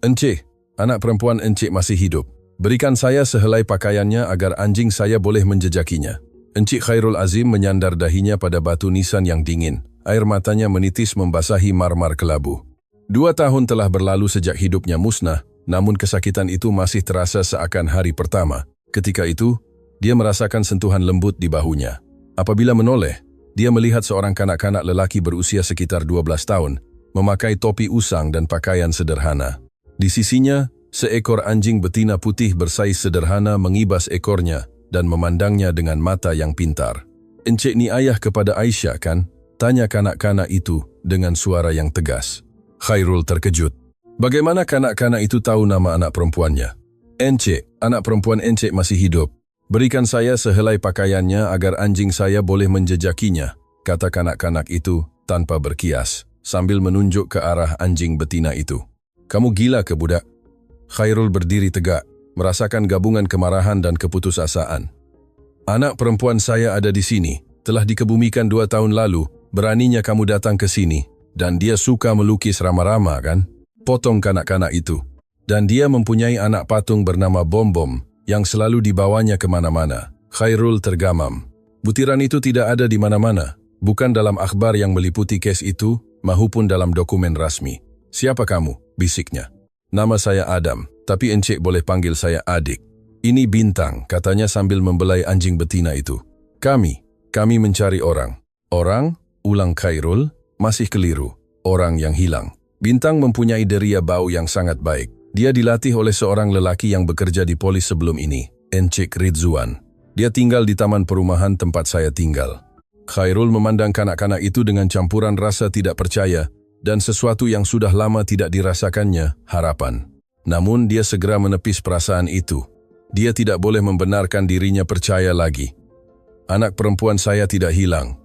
Encik, anak perempuan Encik masih hidup. Berikan saya sehelai pakaiannya agar anjing saya boleh menjejakinya. Encik Khairul Azim menyandar dahinya pada batu nisan yang dingin. Air matanya menitis membasahi marmar kelabu. 2 tahun telah berlalu sejak hidupnya musnah, namun kesakitan itu masih terasa seakan hari pertama. Ketika itu, dia merasakan sentuhan lembut di bahunya. Apabila menoleh, dia melihat seorang kanak-kanak lelaki berusia sekitar 12 tahun, memakai topi usang dan pakaian sederhana. Di sisinya, seekor anjing betina putih bersaiz sederhana mengibas ekornya dan memandangnya dengan mata yang pintar. "Encik ni ayah kepada Aisyah, kan?" tanya kanak-kanak itu dengan suara yang tegas. Khairul terkejut. Bagaimana kanak-kanak itu tahu nama anak perempuannya? "Encik, anak perempuan Encik masih hidup. Berikan saya sehelai pakaiannya agar anjing saya boleh menjejakinya," kata kanak-kanak itu tanpa berkias, sambil menunjuk ke arah anjing betina itu. "Kamu gila ke budak?" Khairul berdiri tegak, merasakan gabungan kemarahan dan keputusasaan. "Anak perempuan saya ada di sini, telah dikebumikan 2 tahun lalu, beraninya kamu datang ke sini, dan dia suka melukis rama-rama, kan?" potong kanak-kanak itu. "Dan dia mempunyai anak patung bernama Bom-Bom, yang selalu dibawanya kemana-mana." Khairul tergamam. Butiran itu tidak ada di mana-mana, bukan dalam akhbar yang meliputi kes itu, maupun dalam dokumen rasmi. "Siapa kamu?" bisiknya. "Nama saya Adam, tapi Encik boleh panggil saya adik." "Ini Bintang," katanya sambil membelai anjing betina itu. Kami mencari orang." "Orang?" ulang Khairul, "masih keliru. Orang yang hilang." Bintang mempunyai deria bau yang sangat baik. Dia dilatih oleh seorang lelaki yang bekerja di polis sebelum ini, Encik Ridzuan. Dia tinggal di taman perumahan tempat saya tinggal. Khairul memandang kanak-kanak itu dengan campuran rasa tidak percaya dan sesuatu yang sudah lama tidak dirasakannya, harapan. Namun dia segera menepis perasaan itu. Dia tidak boleh membenarkan dirinya percaya lagi. "Anak perempuan saya tidak hilang.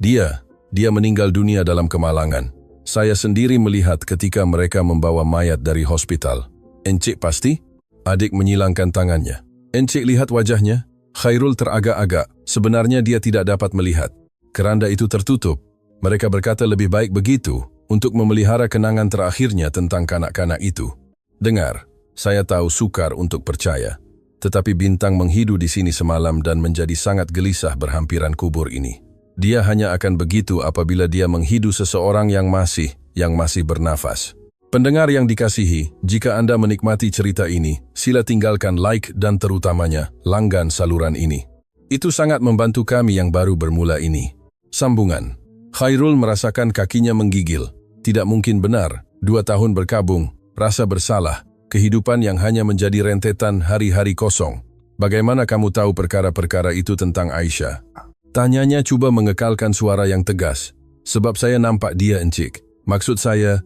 Dia meninggal dunia dalam kemalangan. Saya sendiri melihat ketika mereka membawa mayat dari hospital." "Encik pasti?" Adik menyilangkan tangannya. "Encik lihat wajahnya?" Khairul teragak-agak. Sebenarnya dia tidak dapat melihat. Keranda itu tertutup. Mereka berkata lebih baik begitu, untuk memelihara kenangan terakhirnya tentang kanak-kanak itu. "Dengar, saya tahu sukar untuk percaya. Tetapi Bintang menghidu di sini semalam dan menjadi sangat gelisah berhampiran kubur ini. Dia hanya akan begitu apabila dia menghidu seseorang yang masih bernafas." Pendengar yang dikasihi, jika Anda menikmati cerita ini, sila tinggalkan like dan terutamanya langgan saluran ini. Itu sangat membantu kami yang baru bermula ini. Sambungan. Khairul merasakan kakinya menggigil. Tidak mungkin benar, 2 tahun berkabung, rasa bersalah, kehidupan yang hanya menjadi rentetan hari-hari kosong. "Bagaimana kamu tahu perkara-perkara itu tentang Aisyah?" tanyanya coba mengekalkan suara yang tegas. "Sebab saya nampak dia, Encik. Maksud saya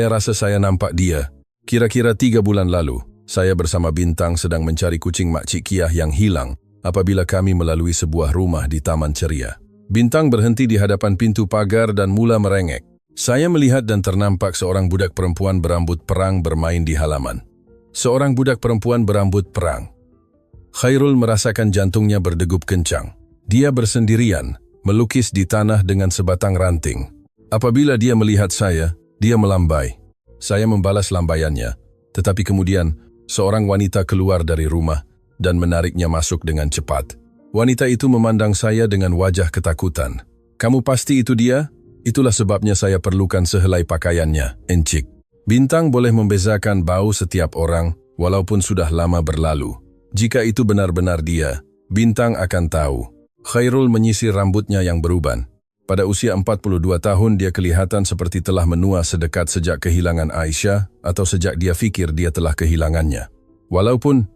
rasa saya nampak dia. Kira-kira 3 bulan lalu, saya bersama Bintang sedang mencari kucing Makcik Kiah yang hilang apabila kami melalui sebuah rumah di Taman Ceria. Bintang berhenti di hadapan pintu pagar dan mula merengek. Saya melihat dan ternampak seorang budak perempuan berambut perang bermain di halaman." Seorang budak perempuan berambut perang. Khairul merasakan jantungnya berdegup kencang. Dia bersendirian, melukis di tanah dengan sebatang ranting. Apabila dia melihat saya, dia melambai. Saya membalas lambaiannya, tetapi kemudian seorang wanita keluar dari rumah dan menariknya masuk dengan cepat. Wanita itu memandang saya dengan wajah ketakutan. "Kamu pasti itu dia? Itulah sebabnya saya perlukan sehelai pakaiannya, Encik." Bintang boleh membezakan bau setiap orang, walaupun sudah lama berlalu. Jika itu benar-benar dia, Bintang akan tahu. Khairul menyisir rambutnya yang beruban. Pada usia 42 tahun dia kelihatan seperti telah menua sedekat sejak kehilangan Aisyah atau sejak dia fikir dia telah kehilangannya. Walaupun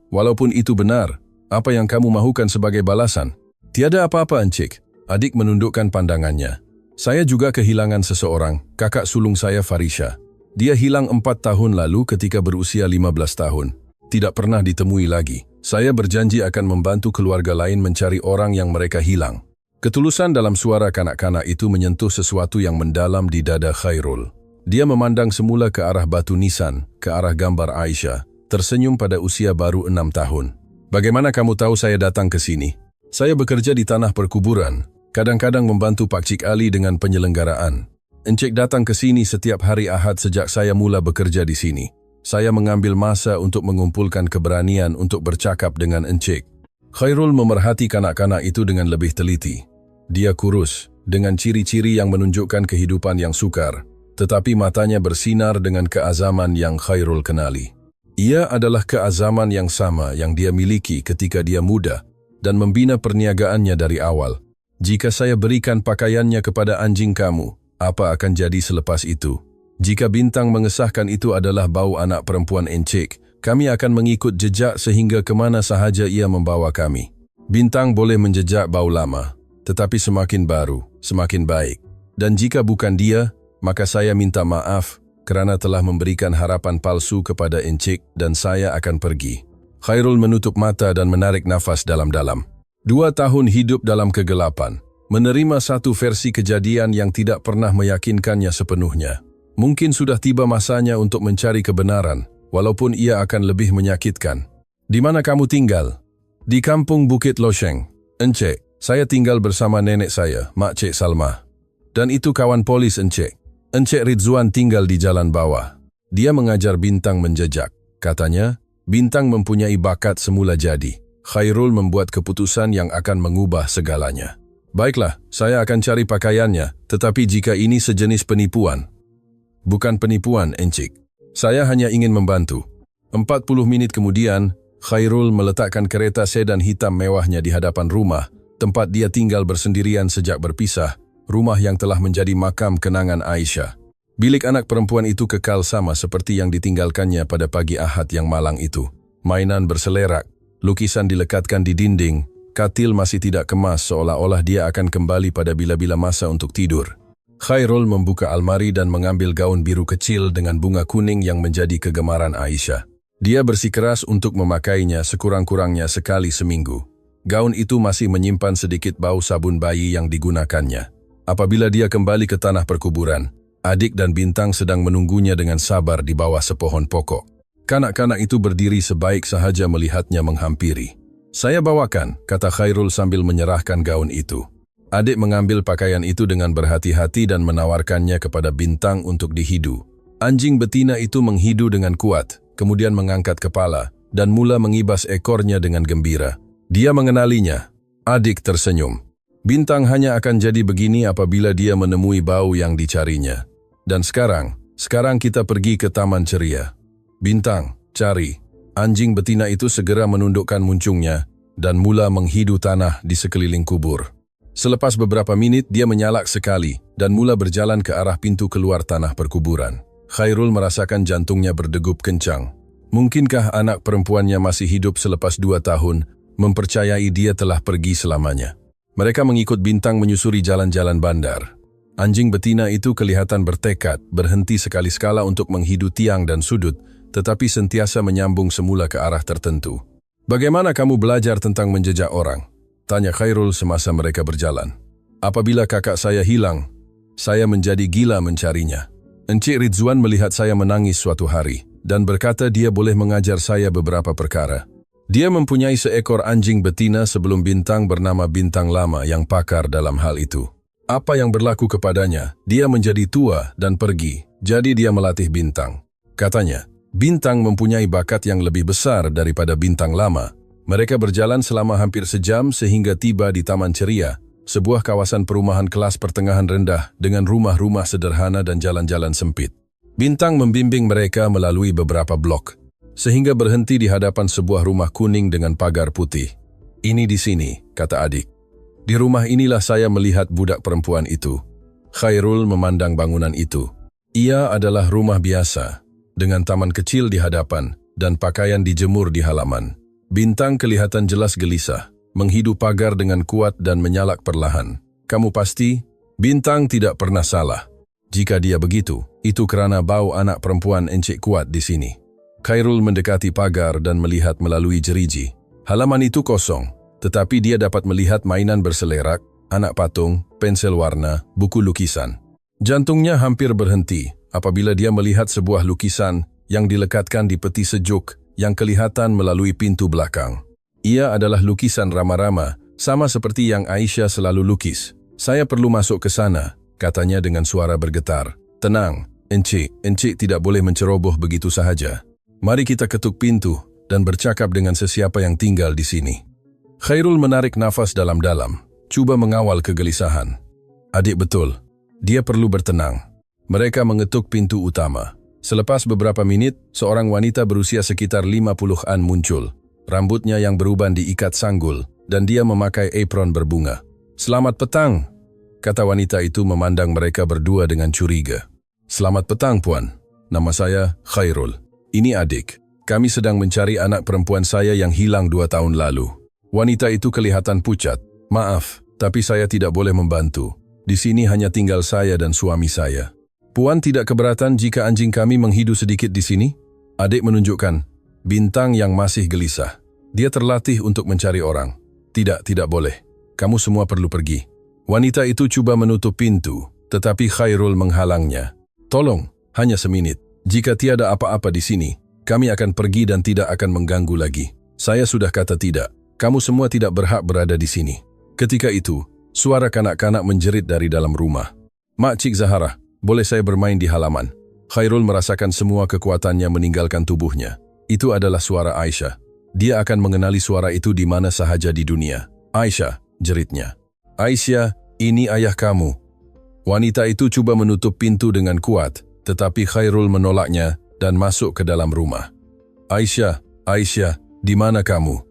itu benar, apa yang kamu mahukan sebagai balasan?" "Tiada apa-apa, Encik." Adik menundukkan pandangannya. "Saya juga kehilangan seseorang, kakak sulung saya Farisha. Dia hilang 4 tahun lalu ketika berusia 15 tahun. Tidak pernah ditemui lagi. Saya berjanji akan membantu keluarga lain mencari orang yang mereka hilang." Ketulusan dalam suara kanak-kanak itu menyentuh sesuatu yang mendalam di dada Khairul. Dia memandang semula ke arah batu nisan, ke arah gambar Aisyah, tersenyum pada usia baru 6 tahun. "Bagaimana kamu tahu saya datang ke sini?" "Saya bekerja di tanah perkuburan, kadang-kadang membantu Pak Cik Ali dengan penyelenggaraan. Encik datang ke sini setiap hari Ahad sejak saya mula bekerja di sini. Saya mengambil masa untuk mengumpulkan keberanian untuk bercakap dengan Encik. Khairul memerhati kanak-kanak itu dengan lebih teliti. Dia kurus, dengan ciri-ciri yang menunjukkan kehidupan yang sukar, tetapi matanya bersinar dengan keazaman yang Khairul kenali. Ia adalah keazaman yang sama yang dia miliki ketika dia muda dan membina perniagaannya dari awal. Jika saya berikan pakaiannya kepada anjing kamu, apa akan jadi selepas itu? Jika Bintang mengesahkan itu adalah bau anak perempuan Encik, kami akan mengikut jejak sehingga kemana sahaja ia membawa kami. Bintang boleh menjejak bau lama, tetapi semakin baru, semakin baik. Dan jika bukan dia, maka saya minta maaf kerana telah memberikan harapan palsu kepada Encik dan saya akan pergi. Khairul menutup mata dan menarik nafas dalam-dalam. 2 tahun hidup dalam kegelapan, menerima satu versi kejadian yang tidak pernah meyakinkannya sepenuhnya. Mungkin sudah tiba masanya untuk mencari kebenaran, walaupun ia akan lebih menyakitkan. Di mana kamu tinggal? Di kampung Bukit Losheng. Encik, saya tinggal bersama nenek saya, Mak Cik Salma. Dan itu kawan polis Encik. Encik Ridzuan tinggal di jalan bawah. Dia mengajar Bintang menjejak. Katanya, Bintang mempunyai bakat semula jadi. Khairul membuat keputusan yang akan mengubah segalanya. Baiklah, saya akan cari pakaiannya, tetapi jika ini sejenis penipuan. Bukan penipuan, Encik. Saya hanya ingin membantu. 40 menit kemudian, Khairul meletakkan kereta sedan hitam mewahnya di hadapan rumah, tempat dia tinggal bersendirian sejak berpisah, rumah yang telah menjadi makam kenangan Aisyah. Bilik anak perempuan itu kekal sama seperti yang ditinggalkannya pada pagi Ahad yang malang itu. Mainan berselerak, lukisan dilekatkan di dinding, katil masih tidak kemas seolah-olah dia akan kembali pada bila-bila masa untuk tidur. Khairul membuka almari dan mengambil gaun biru kecil dengan bunga kuning yang menjadi kegemaran Aisyah. Dia bersikeras untuk memakainya sekurang-kurangnya sekali seminggu. Gaun itu masih menyimpan sedikit bau sabun bayi yang digunakannya. Apabila dia kembali ke tanah perkuburan, adik dan Bintang sedang menunggunya dengan sabar di bawah sepohon pokok. Kanak-kanak itu berdiri sebaik sahaja melihatnya menghampiri. Saya bawakan, kata Khairul sambil menyerahkan gaun itu. Adik mengambil pakaian itu dengan berhati-hati dan menawarkannya kepada Bintang untuk dihidu. Anjing betina itu menghidu dengan kuat, kemudian mengangkat kepala, dan mula mengibas ekornya dengan gembira. Dia mengenalinya. Adik tersenyum. Bintang hanya akan jadi begini apabila dia menemui bau yang dicarinya. Dan sekarang kita pergi ke Taman Ceria. Bintang, cari. Anjing betina itu segera menundukkan muncungnya, dan mula menghidu tanah di sekeliling kubur. Selepas beberapa menit, dia menyalak sekali dan mula berjalan ke arah pintu keluar tanah perkuburan. Khairul merasakan jantungnya berdegup kencang. Mungkinkah anak perempuannya masih hidup selepas 2 tahun, mempercayai dia telah pergi selamanya. Mereka mengikut Bintang menyusuri jalan-jalan bandar. Anjing betina itu kelihatan bertekad, berhenti sekali-sekala untuk menghidu tiang dan sudut, tetapi sentiasa menyambung semula ke arah tertentu. Bagaimana kamu belajar tentang menjejak orang? Tanya Khairul semasa mereka berjalan. Apabila kakak saya hilang, saya menjadi gila mencarinya. Encik Ridzuan melihat saya menangis suatu hari, dan berkata dia boleh mengajar saya beberapa perkara. Dia mempunyai seekor anjing betina sebelum Bintang bernama Bintang Lama yang pakar dalam hal itu. Apa yang berlaku kepadanya, dia menjadi tua dan pergi, jadi dia melatih Bintang. Katanya, Bintang mempunyai bakat yang lebih besar daripada Bintang Lama. Mereka berjalan selama hampir sejam sehingga tiba di Taman Ceria, sebuah kawasan perumahan kelas pertengahan rendah dengan rumah-rumah sederhana dan jalan-jalan sempit. Bintang membimbing mereka melalui beberapa blok, sehingga berhenti di hadapan sebuah rumah kuning dengan pagar putih. Ini di sini, kata adik. Di rumah inilah saya melihat budak perempuan itu. Khairul memandang bangunan itu. Ia adalah rumah biasa, dengan taman kecil di hadapan dan pakaian dijemur di halaman. Bintang kelihatan jelas gelisah, menghidu pagar dengan kuat dan menyalak perlahan. Kamu pasti? Bintang tidak pernah salah. Jika dia begitu, itu kerana bau anak perempuan Encik kuat di sini. Khairul mendekati pagar dan melihat melalui jeriji. Halaman itu kosong, tetapi dia dapat melihat mainan berselerak, anak patung, pensel warna, buku lukisan. Jantungnya hampir berhenti apabila dia melihat sebuah lukisan yang dilekatkan di peti sejuk yang kelihatan melalui pintu belakang. Ia adalah lukisan Rama-Rama, sama seperti yang Aisyah selalu lukis. Saya perlu masuk ke sana, katanya dengan suara bergetar. Tenang, Encik tidak boleh menceroboh begitu sahaja. Mari kita ketuk pintu dan bercakap dengan sesiapa yang tinggal di sini. Khairul menarik nafas dalam-dalam, cuba mengawal kegelisahan. Adik betul, dia perlu bertenang. Mereka mengetuk pintu utama. Selepas beberapa menit, seorang wanita berusia sekitar 50-an muncul. Rambutnya yang beruban diikat sanggul, dan dia memakai apron berbunga. "Selamat petang," kata wanita itu memandang mereka berdua dengan curiga. "Selamat petang, Puan. Nama saya Khairul. Ini adik. Kami sedang mencari anak perempuan saya yang hilang 2 tahun lalu." Wanita itu kelihatan pucat. "Maaf, tapi saya tidak boleh membantu. Di sini hanya tinggal saya dan suami saya." "Puan tidak keberatan jika anjing kami menghidu sedikit di sini?" Adik menunjukkan bintang yang masih gelisah. Dia terlatih untuk mencari orang. Tidak boleh. Kamu semua perlu pergi." Wanita itu coba menutup pintu, tetapi Khairul menghalangnya. "Tolong, hanya semenit. Jika tiada apa-apa di sini, kami akan pergi dan tidak akan mengganggu lagi. Saya sudah kata tidak. Kamu semua tidak berhak berada di sini." Ketika itu, suara kanak-kanak menjerit dari dalam rumah. "Makcik Zahara, boleh saya bermain di halaman?" Khairul merasakan semua kekuatannya meninggalkan tubuhnya. Itu adalah suara Aisyah. Dia akan mengenali suara itu di mana sahaja di dunia. "Aisyah," jeritnya. "Aisyah, ini ayah kamu." Wanita itu coba menutup pintu dengan kuat, tetapi Khairul menolaknya dan masuk ke dalam rumah. "Aisyah, Aisyah, di mana kamu?"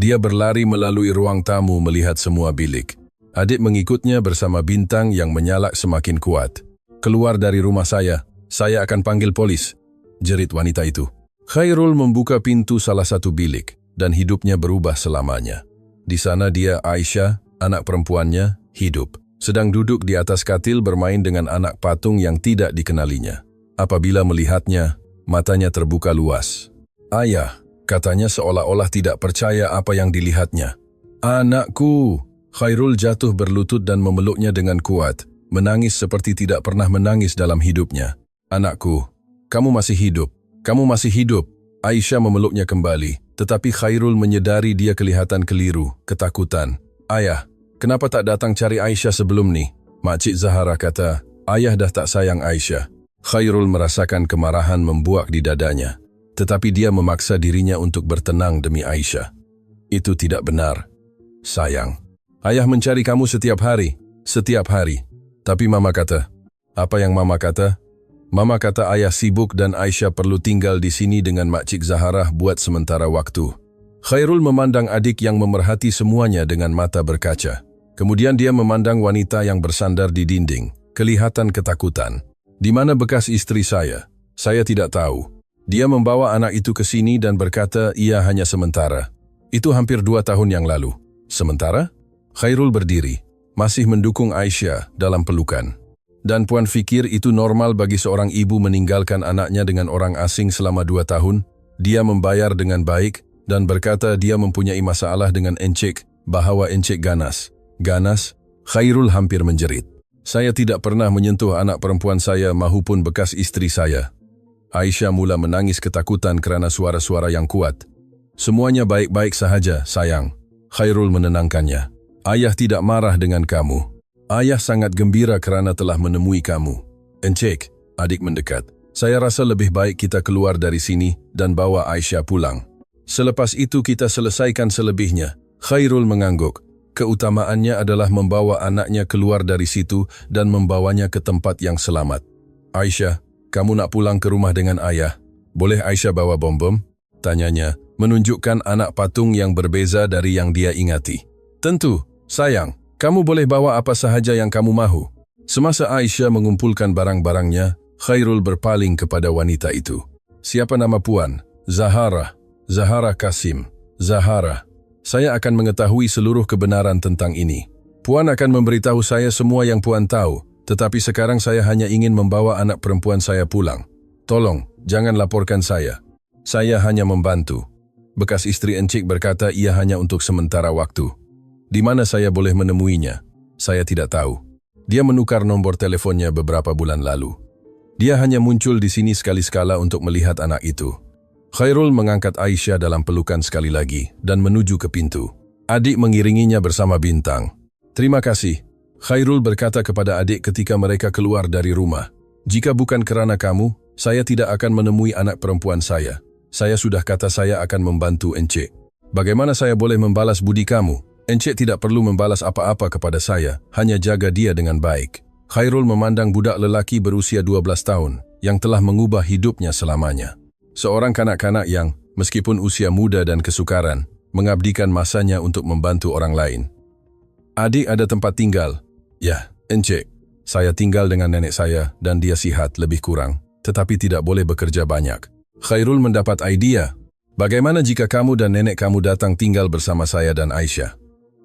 Dia berlari melalui ruang tamu melihat semua bilik. Adik mengikutnya bersama bintang yang menyala semakin kuat. "Keluar dari rumah saya akan panggil polis," jerit wanita itu. Khairul membuka pintu salah satu bilik, dan hidupnya berubah selamanya. Di sana dia, Aisyah, anak perempuannya, hidup. Sedang duduk di atas katil bermain dengan anak patung yang tidak dikenalinya. Apabila melihatnya, matanya terbuka luas. "Ayah," katanya seolah-olah tidak percaya apa yang dilihatnya. "Anakku." Khairul jatuh berlutut dan memeluknya dengan kuat, menangis seperti tidak pernah menangis dalam hidupnya. "Anakku, kamu masih hidup. Kamu masih hidup." Aisyah memeluknya kembali, tetapi Khairul menyadari dia kelihatan keliru, ketakutan. "Ayah, kenapa tak datang cari Aisyah sebelum ni?" Makcik Zahara kata, "Ayah dah tak sayang Aisyah." Khairul merasakan kemarahan membuak di dadanya, tetapi dia memaksa dirinya untuk bertenang demi Aisyah. "Itu tidak benar, sayang. Ayah mencari kamu setiap hari. Tapi Mama kata." "Apa yang Mama kata?" "Mama kata ayah sibuk dan Aisyah perlu tinggal di sini dengan Makcik Zahara buat sementara waktu." Khairul memandang adik yang memerhati semuanya dengan mata berkaca. Kemudian dia memandang wanita yang bersandar di dinding, kelihatan ketakutan. "Di mana bekas istri saya? Saya tidak tahu. Dia membawa anak itu ke sini dan berkata ia hanya sementara. Itu hampir 2 tahun yang lalu." "Sementara?" Khairul berdiri, masih mendukung Aisyah dalam pelukan. "Dan Puan fikir itu normal bagi seorang ibu meninggalkan anaknya dengan orang asing selama 2 tahun? Dia membayar dengan baik dan berkata dia mempunyai masalah dengan Encik, bahwa Encik ganas." "Ganas?" Khairul hampir menjerit. "Saya tidak pernah menyentuh anak perempuan saya maupun bekas istri saya." Aisyah mula menangis ketakutan kerana suara-suara yang kuat. "Semuanya baik-baik sahaja, sayang." Khairul menenangkannya. "Ayah tidak marah dengan kamu. Ayah sangat gembira kerana telah menemui kamu." "Encik," adik mendekat, "saya rasa lebih baik kita keluar dari sini dan bawa Aisyah pulang. Selepas itu kita selesaikan selebihnya." Khairul mengangguk. Keutamaannya adalah membawa anaknya keluar dari situ dan membawanya ke tempat yang selamat. "Aisyah, kamu nak pulang ke rumah dengan ayah. Boleh Aisyah bawa bom-bom?" tanyanya, menunjukkan anak patung yang berbeza dari yang dia ingati. "Tentu, sayang. Kamu boleh bawa apa sahaja yang kamu mahu." Semasa Aisyah mengumpulkan barang-barangnya, Khairul berpaling kepada wanita itu. "Siapa nama Puan?" "Zahara. Zahara Kasim." "Zahara, saya akan mengetahui seluruh kebenaran tentang ini. Puan akan memberitahu saya semua yang Puan tahu, tetapi sekarang saya hanya ingin membawa anak perempuan saya pulang. Tolong, jangan laporkan saya. Saya hanya membantu." Bekas istri Encik berkata ia hanya untuk sementara waktu. "Di mana saya boleh menemuinya?" "Saya tidak tahu. Dia menukar nombor teleponnya beberapa bulan lalu. Dia hanya muncul di sini sekali-sekala untuk melihat anak itu." Khairul mengangkat Aisyah dalam pelukan sekali lagi dan menuju ke pintu. Adik mengiringinya bersama bintang. "Terima kasih," Khairul berkata kepada adik ketika mereka keluar dari rumah. "Jika bukan kerana kamu, saya tidak akan menemui anak perempuan saya." Saya sudah kata saya akan membantu Encik. Bagaimana saya boleh membalas budi kamu? Encik tidak perlu membalas apa-apa kepada saya, hanya jaga dia dengan baik. Khairul memandang budak lelaki berusia 12 tahun yang telah mengubah hidupnya selamanya. Seorang kanak-kanak yang, meskipun usia muda dan kesukaran, mengabdikan masanya untuk membantu orang lain. Adik ada tempat tinggal? Ya, Encik. Saya tinggal dengan nenek saya dan dia sihat lebih kurang, tetapi tidak boleh bekerja banyak. Khairul mendapat idea. Bagaimana jika kamu dan nenek kamu datang tinggal bersama saya dan Aisyah?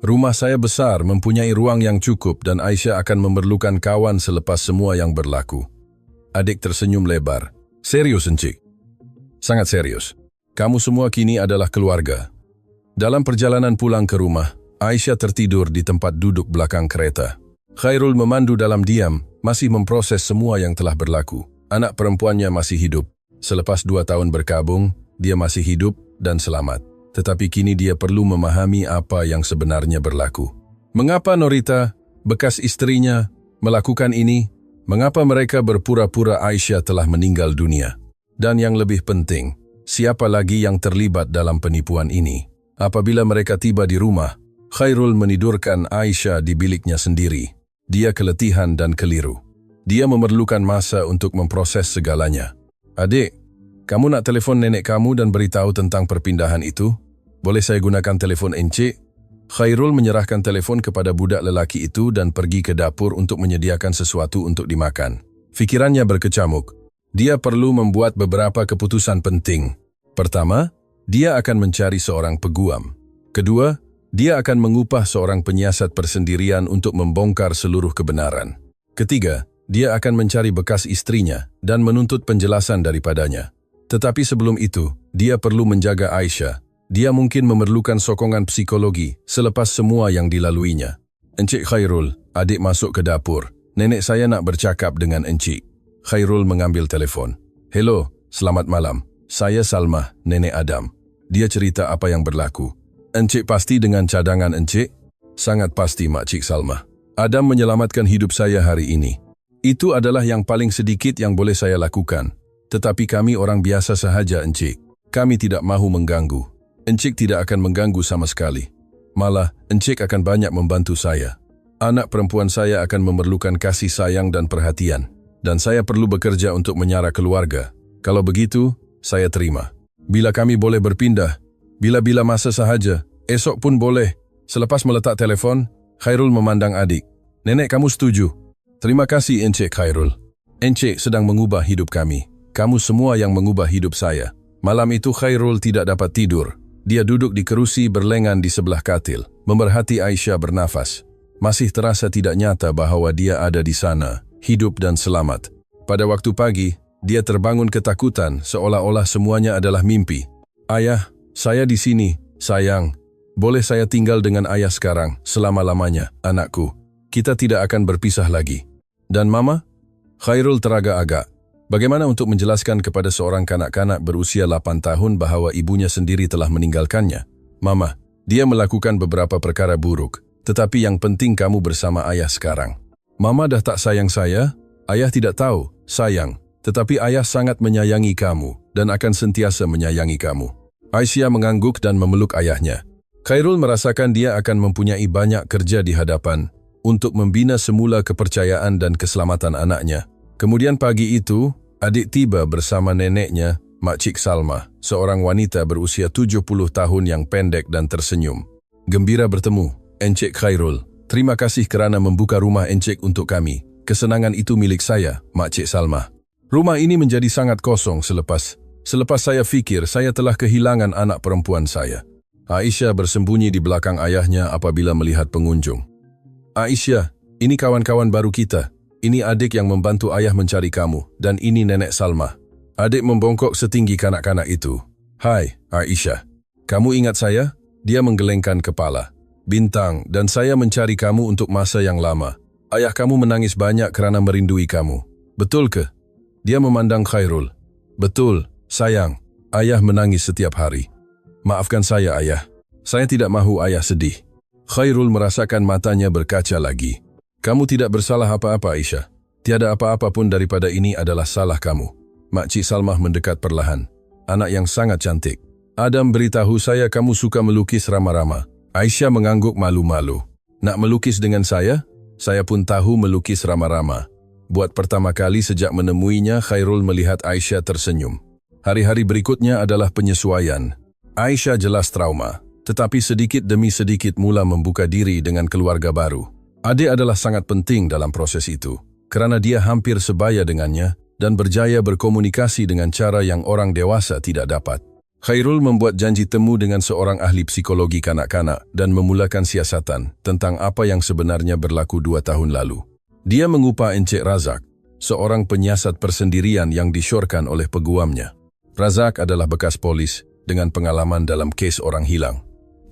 Rumah saya besar, mempunyai ruang yang cukup dan Aisyah akan memerlukan kawan selepas semua yang berlaku. Adik tersenyum lebar. Serius, Encik? Sangat serius. Kamu semua kini adalah keluarga. Dalam perjalanan pulang ke rumah, Aisyah tertidur di tempat duduk belakang kereta. Khairul memandu dalam diam, masih memproses semua yang telah berlaku. Anak perempuannya masih hidup. Selepas 2 tahun berkabung, dia masih hidup dan selamat. Tetapi kini dia perlu memahami apa yang sebenarnya berlaku. Mengapa Norita, bekas istrinya, melakukan ini? Mengapa mereka berpura-pura Aisyah telah meninggal dunia? Dan yang lebih penting, siapa lagi yang terlibat dalam penipuan ini? Apabila mereka tiba di rumah, Khairul menidurkan Aisyah di biliknya sendiri. Dia keletihan dan keliru. Dia memerlukan masa untuk memproses segalanya. Adik, kamu nak telefon nenek kamu dan beritahu tentang perpindahan itu? Boleh saya gunakan telefon Encik? Khairul menyerahkan telefon kepada budak lelaki itu dan pergi ke dapur untuk menyediakan sesuatu untuk dimakan. Fikirannya berkecamuk. Dia perlu membuat beberapa keputusan penting. Pertama, dia akan mencari seorang peguam. Kedua, dia akan mengupah seorang penyiasat persendirian untuk membongkar seluruh kebenaran. Ketiga, dia akan mencari bekas istrinya dan menuntut penjelasan daripadanya. Tetapi sebelum itu, dia perlu menjaga Aisyah. Dia mungkin memerlukan sokongan psikologi selepas semua yang dilaluinya. Encik Khairul, adik masuk ke dapur. Nenek saya nak bercakap dengan Encik. Khairul mengambil telefon. Hello, selamat malam. Saya Salma, nenek Adam. Dia cerita apa yang berlaku. Encik pasti dengan cadangan Encik? Sangat pasti, Makcik Salma. Adam menyelamatkan hidup saya hari ini. Itu adalah yang paling sedikit yang boleh saya lakukan. Tetapi kami orang biasa sahaja, Encik. Kami tidak mahu mengganggu. Encik tidak akan mengganggu sama sekali. Malah, Encik akan banyak membantu saya. Anak perempuan saya akan memerlukan kasih sayang dan perhatian. Dan saya perlu bekerja untuk menyara keluarga. Kalau begitu, saya terima. Bila kami boleh berpindah, bila-bila masa sahaja, esok pun boleh. Selepas meletak telefon, Khairul memandang adik. Nenek kamu setuju? Terima kasih Encik Khairul. Encik sedang mengubah hidup kami. Kamu semua yang mengubah hidup saya. Malam itu Khairul tidak dapat tidur. Dia duduk di kerusi berlengan di sebelah katil, memerhati Aisyah bernafas. Masih terasa tidak nyata bahawa dia ada di sana, hidup dan selamat. Pada waktu pagi, dia terbangun ketakutan seolah-olah semuanya adalah mimpi. Ayah, saya di sini, sayang. Boleh saya tinggal dengan ayah sekarang, selama-lamanya, anakku. Kita tidak akan berpisah lagi. Dan mama? Khairul teragak-agak. Bagaimana untuk menjelaskan kepada seorang kanak-kanak berusia 8 tahun bahawa ibunya sendiri telah meninggalkannya? Mama, dia melakukan beberapa perkara buruk, tetapi yang penting kamu bersama ayah sekarang. Mama dah tak sayang saya? Ayah tidak tahu, sayang. Tetapi ayah sangat menyayangi kamu dan akan sentiasa menyayangi kamu. Aisyah mengangguk dan memeluk ayahnya. Khairul merasakan dia akan mempunyai banyak kerja di hadapan untuk membina semula kepercayaan dan keselamatan anaknya. Kemudian pagi itu, adik tiba bersama neneknya, Makcik Salma, seorang wanita berusia 70 tahun yang pendek dan tersenyum. Gembira bertemu, Encik Khairul. Terima kasih kerana membuka rumah Encik untuk kami. Kesenangan itu milik saya, Makcik Salma. Rumah ini menjadi sangat kosong selepas saya fikir saya telah kehilangan anak perempuan saya. Aisyah bersembunyi di belakang ayahnya apabila melihat pengunjung. Aisyah, ini kawan-kawan baru kita. Ini adik yang membantu ayah mencari kamu, dan ini nenek Salma. Adik membongkok setinggi kanak-kanak itu. Hai, Aisyah. Kamu ingat saya? Dia menggelengkan kepala. Bintang, dan saya mencari kamu untuk masa yang lama. Ayah kamu menangis banyak kerana merindui kamu. Betul ke? Dia memandang Khairul. Betul, sayang. Ayah menangis setiap hari. Maafkan saya, ayah. Saya tidak mahu ayah sedih. Khairul merasakan matanya berkaca lagi. Kamu tidak bersalah apa-apa, Aisyah. Tiada apa-apa pun daripada ini adalah salah kamu. Makcik Salmah mendekat perlahan. anak yang sangat cantik. Adam beritahu saya kamu suka melukis Rama-Rama. Aisyah mengangguk malu-malu. Nak melukis dengan saya? Saya pun tahu melukis Rama-Rama. Buat pertama kali sejak menemuinya, Khairul melihat Aisyah tersenyum. Hari-hari berikutnya adalah penyesuaian. Aisyah jelas trauma, tetapi sedikit demi sedikit mula membuka diri dengan keluarga baru. Adik adalah sangat penting dalam proses itu, karena dia hampir sebaya dengannya dan berjaya berkomunikasi dengan cara yang orang dewasa tidak dapat. Khairul membuat janji temu dengan seorang ahli psikologi kanak-kanak dan memulakan siasatan tentang apa yang sebenarnya berlaku 2 tahun lalu. Dia mengupah Encik Razak, seorang penyiasat persendirian yang disyorkan oleh peguamnya. Razak adalah bekas polis dengan pengalaman dalam kes orang hilang.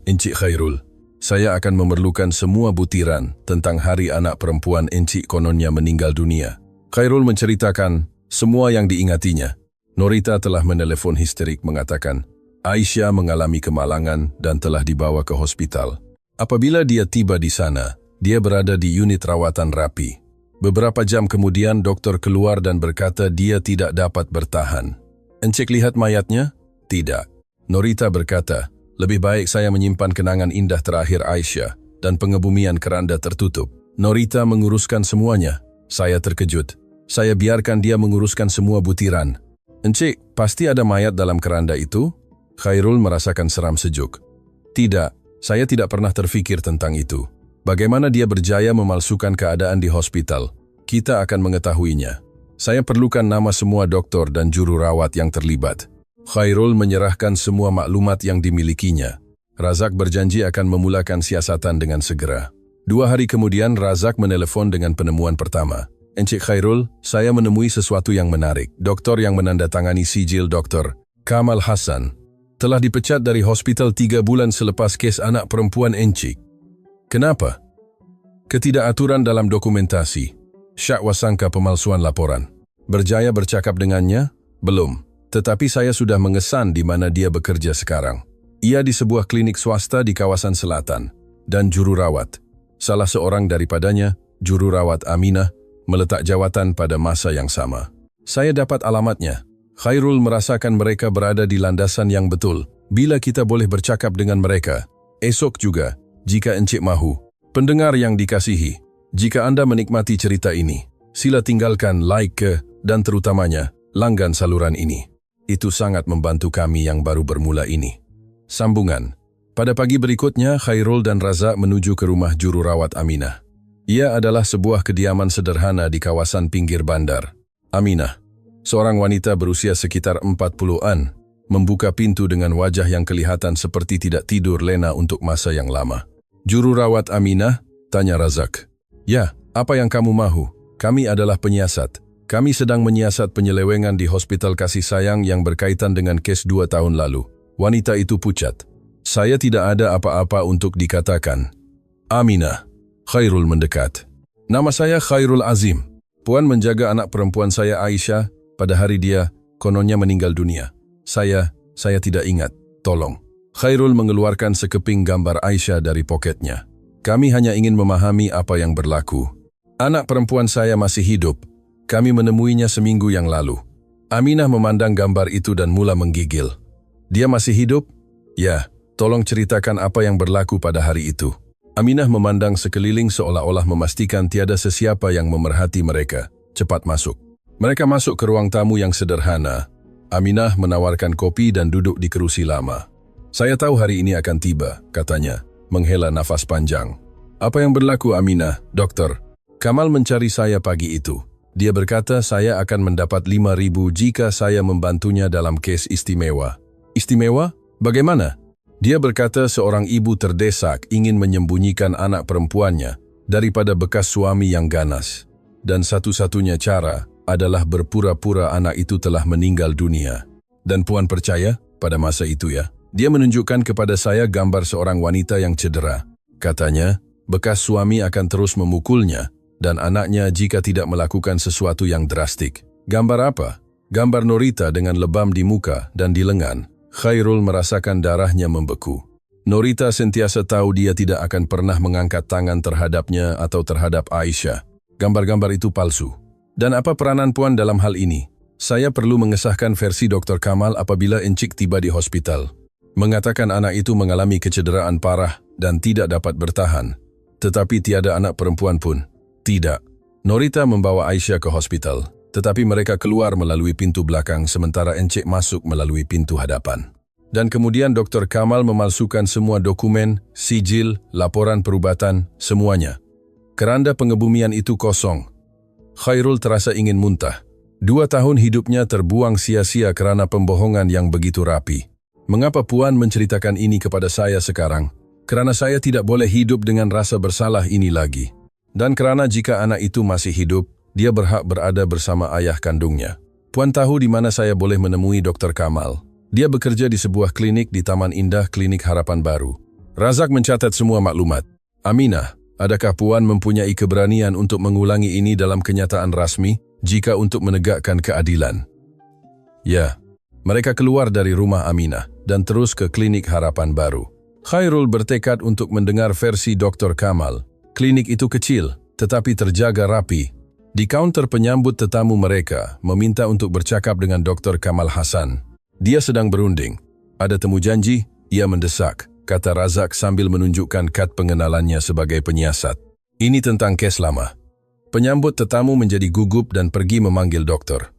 Encik Khairul, saya akan memerlukan semua butiran tentang hari anak perempuan Encik kononnya meninggal dunia. Khairul menceritakan semua yang diingatinya. Norita telah menelepon histerik mengatakan Aisyah mengalami kemalangan dan telah dibawa ke hospital. Apabila dia tiba di sana, dia berada di unit rawatan rapi. Beberapa jam kemudian dokter keluar dan berkata dia tidak dapat bertahan. Encik lihat mayatnya? Tidak. Norita berkata, lebih baik saya menyimpan kenangan indah terakhir Aisyah dan pengebumian keranda tertutup. Norita menguruskan semuanya. Saya terkejut. Saya biarkan dia menguruskan semua butiran. Encik, pasti ada mayat dalam keranda itu? Khairul merasakan seram sejuk. Tidak, saya tidak pernah terfikir tentang itu. Bagaimana dia berjaya memalsukan keadaan di hospital? Kita akan mengetahuinya. Saya perlukan nama semua dokter dan juru rawat yang terlibat. Khairul menyerahkan semua maklumat yang dimilikinya. Razak berjanji akan memulakan siasatan dengan segera. 2 hari kemudian Razak menelepon dengan penemuan pertama. Encik Khairul, saya menemui sesuatu yang menarik. Dokter yang menandatangani sijil Dr. Kamal Hasan telah dipecat dari hospital 3 bulan selepas kes anak perempuan Encik. Kenapa? Ketidakaturan dalam dokumentasi. Syak wasangka pemalsuan laporan. Berjaya bercakap dengannya? Belum. Tetapi saya sudah mengesan di mana dia bekerja sekarang. Ia di sebuah klinik swasta di kawasan selatan. Dan juru rawat. Salah seorang daripadanya, juru rawat Aminah, meletak jawatan pada masa yang sama. Saya dapat alamatnya. Khairul merasakan mereka berada di landasan yang betul. Bila kita boleh bercakap dengan mereka. Esok juga. Jika Encik mahu, pendengar yang dikasihi, jika Anda menikmati cerita ini, sila tinggalkan like dan terutamanya, langgan saluran ini. Itu sangat membantu kami yang baru bermula ini. Sambungan. Pada pagi berikutnya, Khairul dan Razak menuju ke rumah juru rawat Aminah. Ia adalah sebuah kediaman sederhana di kawasan pinggir bandar. Aminah, seorang wanita berusia sekitar 40-an, membuka pintu dengan wajah yang kelihatan seperti tidak tidur lena untuk masa yang lama. Juru rawat Aminah, tanya Razak. Ya, apa yang kamu mahu? Kami adalah penyiasat. Kami sedang menyiasat penyelewengan di hospital kasih sayang yang berkaitan dengan kes 2 tahun lalu. Wanita itu pucat. Saya tidak ada apa-apa untuk dikatakan. Aminah. Khairul mendekat. Nama saya Khairul Azim. Puan menjaga anak perempuan saya Aisyah. Pada hari dia, kononnya meninggal dunia. Saya tidak ingat. Tolong. Khairul mengeluarkan sekeping gambar Aisyah dari poketnya. Kami hanya ingin memahami apa yang berlaku. Anak perempuan saya masih hidup. Kami menemuinya seminggu yang lalu. Aminah memandang gambar itu dan mula menggigil. Dia masih hidup? Ya, tolong ceritakan apa yang berlaku pada hari itu. Aminah memandang sekeliling seolah-olah memastikan tiada sesiapa yang memerhati mereka. Cepat masuk. Mereka masuk ke ruang tamu yang sederhana. Aminah menawarkan kopi dan duduk di kerusi lama. Saya tahu hari ini akan tiba, katanya, menghela nafas panjang. Apa yang berlaku, Aminah, dokter? Kamal mencari saya pagi itu. Dia berkata saya akan mendapat 5.000 jika saya membantunya dalam kes istimewa. Istimewa? Bagaimana? Dia berkata seorang ibu terdesak ingin menyembunyikan anak perempuannya daripada bekas suami yang ganas. Dan satu-satunya cara adalah berpura-pura anak itu telah meninggal dunia. Dan Puan percaya pada masa itu ya? Dia menunjukkan kepada saya gambar seorang wanita yang cedera. Katanya, bekas suami akan terus memukulnya dan anaknya jika tidak melakukan sesuatu yang drastik. Gambar apa? Gambar Norita dengan lebam di muka dan di lengan. Khairul merasakan darahnya membeku. Norita sentiasa tahu dia tidak akan pernah mengangkat tangan terhadapnya atau terhadap Aisyah. Gambar-gambar itu palsu. Dan apa peranan Puan dalam hal ini? Saya perlu mengesahkan versi Dr. Kamal apabila Encik tiba di hospital. Mengatakan anak itu mengalami kecederaan parah dan tidak dapat bertahan. Tetapi tiada anak perempuan pun. Tidak. Norita membawa Aisyah ke hospital, tetapi mereka keluar melalui pintu belakang sementara Encik masuk melalui pintu hadapan. Dan kemudian Dr. Kamal memalsukan semua dokumen, sijil, laporan perubatan, semuanya. Keranda pengebumian itu kosong. Khairul terasa ingin muntah. 2 tahun hidupnya terbuang sia-sia kerana pembohongan yang begitu rapi. Mengapa Puan menceritakan ini kepada saya sekarang? Kerana saya tidak boleh hidup dengan rasa bersalah ini lagi. Dan kerana jika anak itu masih hidup, dia berhak berada bersama ayah kandungnya. Puan tahu di mana saya boleh menemui Dr. Kamal. Dia bekerja di sebuah klinik di Taman Indah Klinik Harapan Baru. Razak mencatat semua maklumat. Aminah, adakah Puan mempunyai keberanian untuk mengulangi ini dalam kenyataan rasmi jika untuk menegakkan keadilan? Ya, mereka keluar dari rumah Aminah dan terus ke Klinik Harapan Baru. Khairul bertekad untuk mendengar versi Dr. Kamal. Klinik itu kecil, tetapi terjaga rapi. Di kaunter penyambut tetamu mereka meminta untuk bercakap dengan Dr. Kamal Hasan. Dia sedang berunding. Ada temu janji, ia mendesak, kata Razak sambil menunjukkan kad pengenalannya sebagai penyiasat. Ini tentang kes lama. Penyambut tetamu menjadi gugup dan pergi memanggil dokter.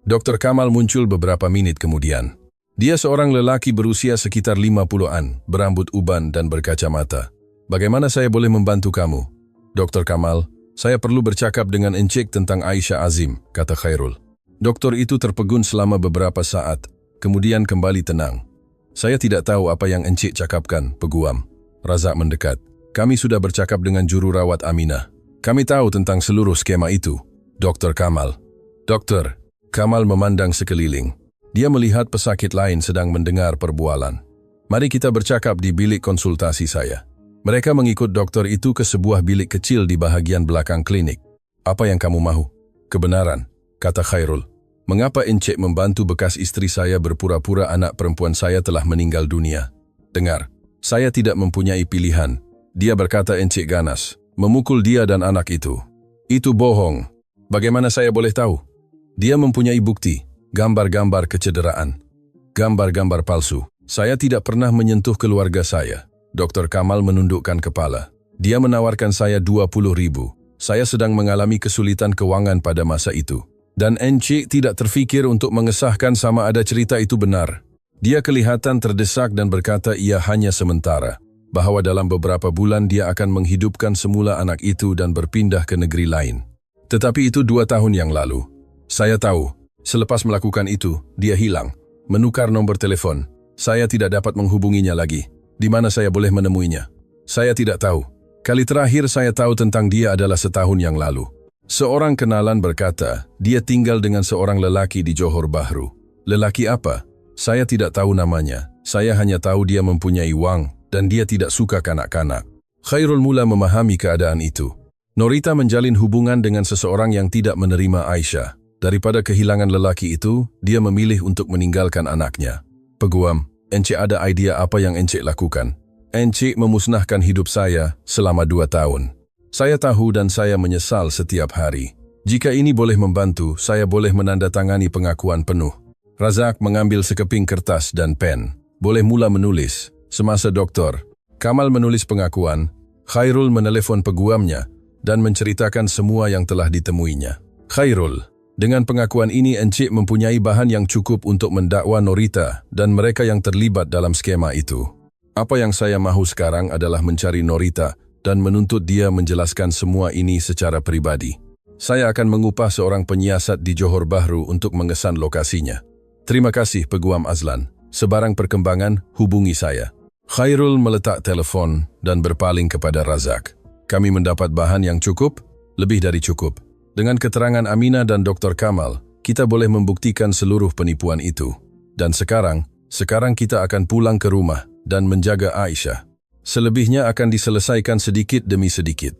Dr. Kamal muncul beberapa menit kemudian. Dia seorang lelaki berusia sekitar 50-an, berambut uban dan berkacamata. Bagaimana saya boleh membantu kamu? Dr. Kamal, saya perlu bercakap dengan Encik tentang Aisyah Azim, kata Khairul. Doktor itu terpegun selama beberapa saat, kemudian kembali tenang. Saya tidak tahu apa yang Encik cakapkan, peguam. Razak mendekat. Kami sudah bercakap dengan juru rawat Aminah. Kami tahu tentang seluruh skema itu. Dr. Kamal. Dokter, Kamal memandang sekeliling. Dia melihat pesakit lain sedang mendengar perbualan. Mari kita bercakap di bilik konsultasi saya. Mereka mengikut dokter itu ke sebuah bilik kecil di bahagian belakang klinik. Apa yang kamu mahu? Kebenaran, kata Khairul. Mengapa Encik membantu bekas istri saya berpura-pura anak perempuan saya telah meninggal dunia? Dengar, saya tidak mempunyai pilihan. Dia berkata Encik ganas, memukul dia dan anak itu. Itu bohong. Bagaimana saya boleh tahu? Dia mempunyai bukti, gambar-gambar kecederaan. Gambar-gambar palsu. Saya tidak pernah menyentuh keluarga saya. Dr. Kamal menundukkan kepala. Dia menawarkan saya 20.000. Saya sedang mengalami kesulitan keuangan pada masa itu. Dan Encik tidak terfikir untuk mengesahkan sama ada cerita itu benar. Dia kelihatan terdesak dan berkata ia hanya sementara. Bahwa dalam beberapa bulan dia akan menghidupkan semula anak itu dan berpindah ke negeri lain. Tetapi itu 2 tahun yang lalu. Saya tahu, selepas melakukan itu, dia hilang. Menukar nomor telepon. Saya tidak dapat menghubunginya lagi. Di mana saya boleh menemuinya? Saya tidak tahu. Kali terakhir saya tahu tentang dia adalah setahun yang lalu. Seorang kenalan berkata, dia tinggal dengan seorang lelaki di Johor Bahru. Lelaki apa? Saya tidak tahu namanya. Saya hanya tahu dia mempunyai wang dan dia tidak suka kanak-kanak. Khairul mula memahami keadaan itu. Norita menjalin hubungan dengan seseorang yang tidak menerima Aisyah. Daripada kehilangan lelaki itu, dia memilih untuk meninggalkan anaknya. Peguam, Encik ada idea apa yang Encik lakukan? Encik memusnahkan hidup saya selama 2 tahun. Saya tahu dan saya menyesal setiap hari. Jika ini boleh membantu, saya boleh menandatangani pengakuan penuh. Razak mengambil sekeping kertas dan pen. Boleh mula menulis. Semasa Dr. Kamal menulis pengakuan, Khairul menelefon peguamnya dan menceritakan semua yang telah ditemuinya. Khairul, dengan pengakuan ini Encik mempunyai bahan yang cukup untuk mendakwa Norita dan mereka yang terlibat dalam skema itu. Apa yang saya mahu sekarang adalah mencari Norita dan menuntut dia menjelaskan semua ini secara pribadi. Saya akan mengupah seorang penyiasat di Johor Bahru untuk mengesan lokasinya. Terima kasih Peguam Azlan. Sebarang perkembangan, hubungi saya. Khairul meletak telefon dan berpaling kepada Razak. Kami mendapat bahan yang cukup, lebih dari cukup. Dengan keterangan Aminah dan Dr. Kamal, kita boleh membuktikan seluruh penipuan itu. Dan sekarang kita akan pulang ke rumah dan menjaga Aisyah. Selebihnya akan diselesaikan sedikit demi sedikit.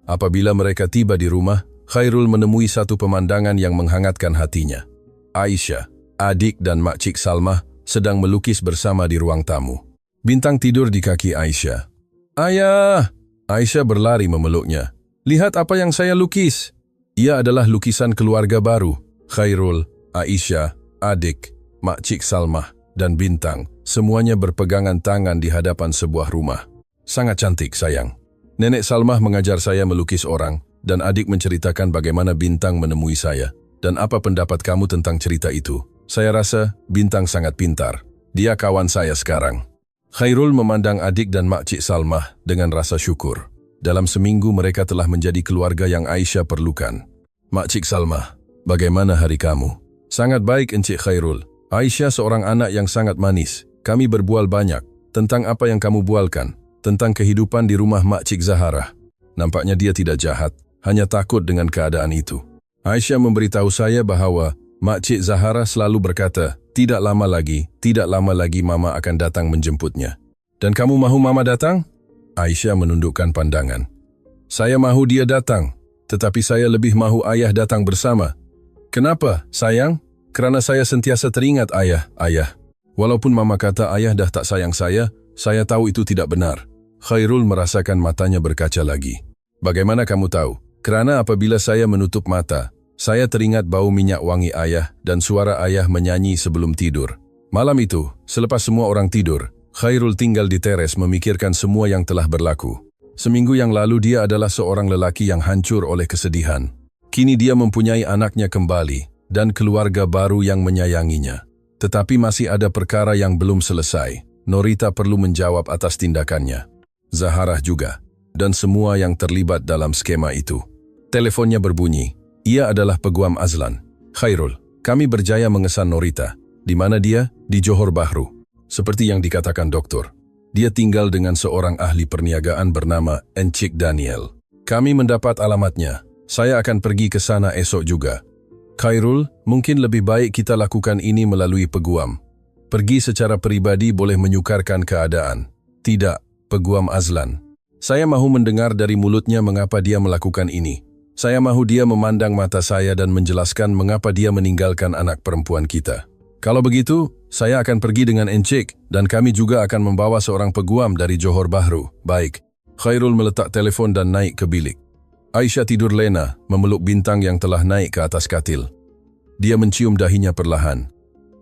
Apabila mereka tiba di rumah, Khairul menemui satu pemandangan yang menghangatkan hatinya. Aisyah, adik dan makcik Salmah sedang melukis bersama di ruang tamu. Bintang tidur di kaki Aisyah. Ayah! Aisyah berlari memeluknya. Lihat apa yang saya lukis. Ia adalah lukisan keluarga baru. Khairul, Aisyah, adik, Makcik Salmah, dan Bintang, semuanya berpegangan tangan di hadapan sebuah rumah. Sangat cantik, sayang. Nenek Salmah mengajar saya melukis orang, dan adik menceritakan bagaimana Bintang menemui saya. Dan apa pendapat kamu tentang cerita itu? Saya rasa Bintang sangat pintar. Dia kawan saya sekarang. Khairul memandang adik dan Makcik Salmah dengan rasa syukur. Dalam seminggu mereka telah menjadi keluarga yang Aisyah perlukan. Makcik Salmah, bagaimana hari kamu? Sangat baik, Encik Khairul. Aisyah seorang anak yang sangat manis. Kami berbual banyak. Tentang apa yang kamu bualkan? Tentang kehidupan di rumah Makcik Zahara. Nampaknya dia tidak jahat, hanya takut dengan keadaan itu. Aisyah memberitahu saya bahwa Makcik Zahara selalu berkata, tidak lama lagi Mama akan datang menjemputnya. Dan kamu mahu Mama datang? Aisyah menundukkan pandangan. Saya mahu dia datang, tetapi saya lebih mahu ayah datang bersama. Kenapa, sayang? Karena saya sentiasa teringat ayah. Walaupun Mama kata ayah dah tak sayang saya tahu itu tidak benar. Khairul merasakan matanya berkaca lagi. Bagaimana kamu tahu? Karena apabila saya menutup mata, saya teringat bau minyak wangi ayah dan suara ayah menyanyi sebelum tidur. Malam itu, selepas semua orang tidur, Khairul tinggal di teres memikirkan semua yang telah berlaku. Seminggu yang lalu dia adalah seorang lelaki yang hancur oleh kesedihan. Kini dia mempunyai anaknya kembali dan keluarga baru yang menyayanginya. Tetapi masih ada perkara yang belum selesai. Norita perlu menjawab atas tindakannya. Zahara juga. Dan semua yang terlibat dalam skema itu. Teleponnya berbunyi. Ia adalah Peguam Azlan. Khairul, kami berjaya mengesan Norita. Di mana dia? Di Johor Bahru. Seperti yang dikatakan dokter. Dia tinggal dengan seorang ahli perniagaan bernama Encik Daniel. Kami mendapat alamatnya. Saya akan pergi ke sana esok juga. Khairul, mungkin lebih baik kita lakukan ini melalui peguam. Pergi secara pribadi boleh menyukarkan keadaan. Tidak, Peguam Azlan. Saya mahu mendengar dari mulutnya mengapa dia melakukan ini. Saya mahu dia memandang mata saya dan menjelaskan mengapa dia meninggalkan anak perempuan kita. Kalau begitu, saya akan pergi dengan Encik dan kami juga akan membawa seorang peguam dari Johor Bahru. Baik. Khairul meletak telefon dan naik ke bilik. Aisyah tidur lena, memeluk Bintang yang telah naik ke atas katil. Dia mencium dahinya perlahan.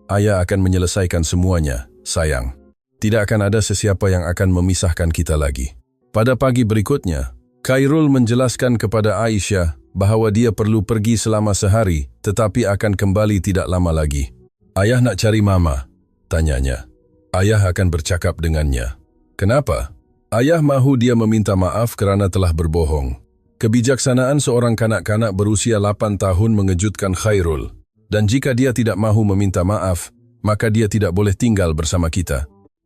Ayah akan menyelesaikan semuanya, sayang. Tidak akan ada sesiapa yang akan memisahkan kita lagi. Pada pagi berikutnya, Khairul menjelaskan kepada Aisyah bahwa dia perlu pergi selama sehari, tetapi akan kembali tidak lama lagi. Ayah nak cari Mama, tanyanya. Ayah akan bercakap dengannya. Kenapa? Ayah mahu dia meminta maaf kerana telah berbohong. Kebijaksanaan seorang kanak-kanak berusia 8 tahun mengejutkan Khairul. Dan jika dia tidak mahu meminta maaf, maka dia tidak boleh tinggal bersama kita.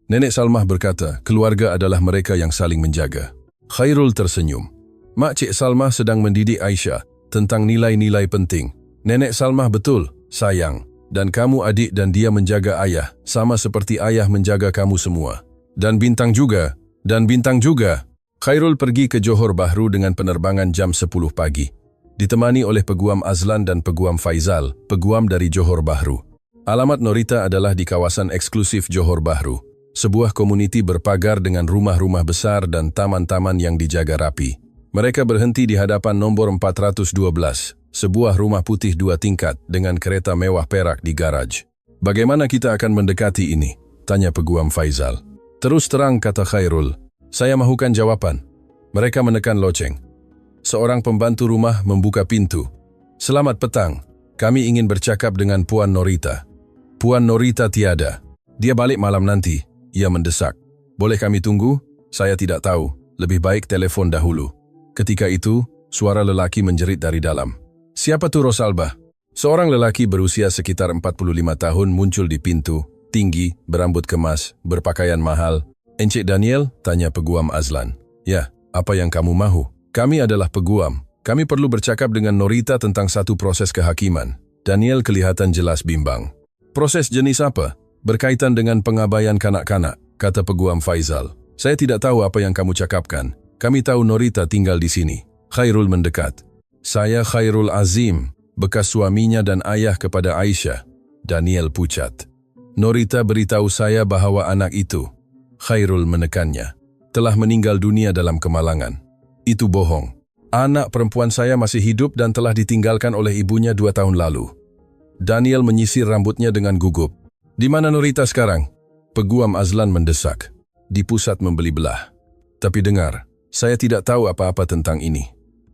Nenek Salmah berkata, keluarga adalah mereka yang saling menjaga. Khairul tersenyum. Makcik Salmah sedang mendidik Aisyah tentang nilai-nilai penting. Nenek Salmah betul, sayang. Dan kamu adik dan dia menjaga ayah, sama seperti ayah menjaga kamu semua. Dan Bintang juga. Khairul pergi ke Johor Bahru dengan penerbangan jam 10 pagi. Ditemani oleh Peguam Azlan dan Peguam Faizal, peguam dari Johor Bahru. Alamat Norita adalah di kawasan eksklusif Johor Bahru. Sebuah komuniti berpagar dengan rumah-rumah besar dan taman-taman yang dijaga rapi. Mereka berhenti di hadapan nombor 412, sebuah rumah putih 2 tingkat dengan kereta mewah perak di garaj. Bagaimana kita akan mendekati ini? Tanya Peguam Faizal. Terus terang, kata Khairul. Saya mahukan jawaban. Mereka menekan loceng. Seorang pembantu rumah membuka pintu. Selamat petang. Kami ingin bercakap dengan Puan Norita. Puan Norita tiada. Dia balik malam nanti. Ia mendesak. Boleh kami tunggu? Saya tidak tahu. Lebih baik telepon dahulu. Ketika itu, suara lelaki menjerit dari dalam. Siapa tu Rosalba? Seorang lelaki berusia sekitar 45 tahun muncul di pintu. Tinggi, berambut kemas, berpakaian mahal. Encik Daniel, tanya Peguam Azlan. Ya, apa yang kamu mahu? Kami adalah peguam. Kami perlu bercakap dengan Norita tentang satu proses kehakiman. Daniel kelihatan jelas bimbang. Proses jenis apa? Berkaitan dengan pengabaian kanak-kanak, kata Peguam Faizal. Saya tidak tahu apa yang kamu cakapkan. Kami tahu Norita tinggal di sini. Khairul mendekat. Saya Khairul Azim, bekas suaminya dan ayah kepada Aisyah. Daniel pucat. Norita beritahu saya bahwa anak itu, Khairul menekannya, telah meninggal dunia dalam kemalangan. Itu bohong. Anak perempuan saya masih hidup dan telah ditinggalkan oleh ibunya 2 tahun lalu. Daniel menyisir rambutnya dengan gugup. Di mana Norita sekarang? Peguam Azlan mendesak. Di pusat membeli belah. Tapi dengar, saya tidak tahu apa-apa tentang ini.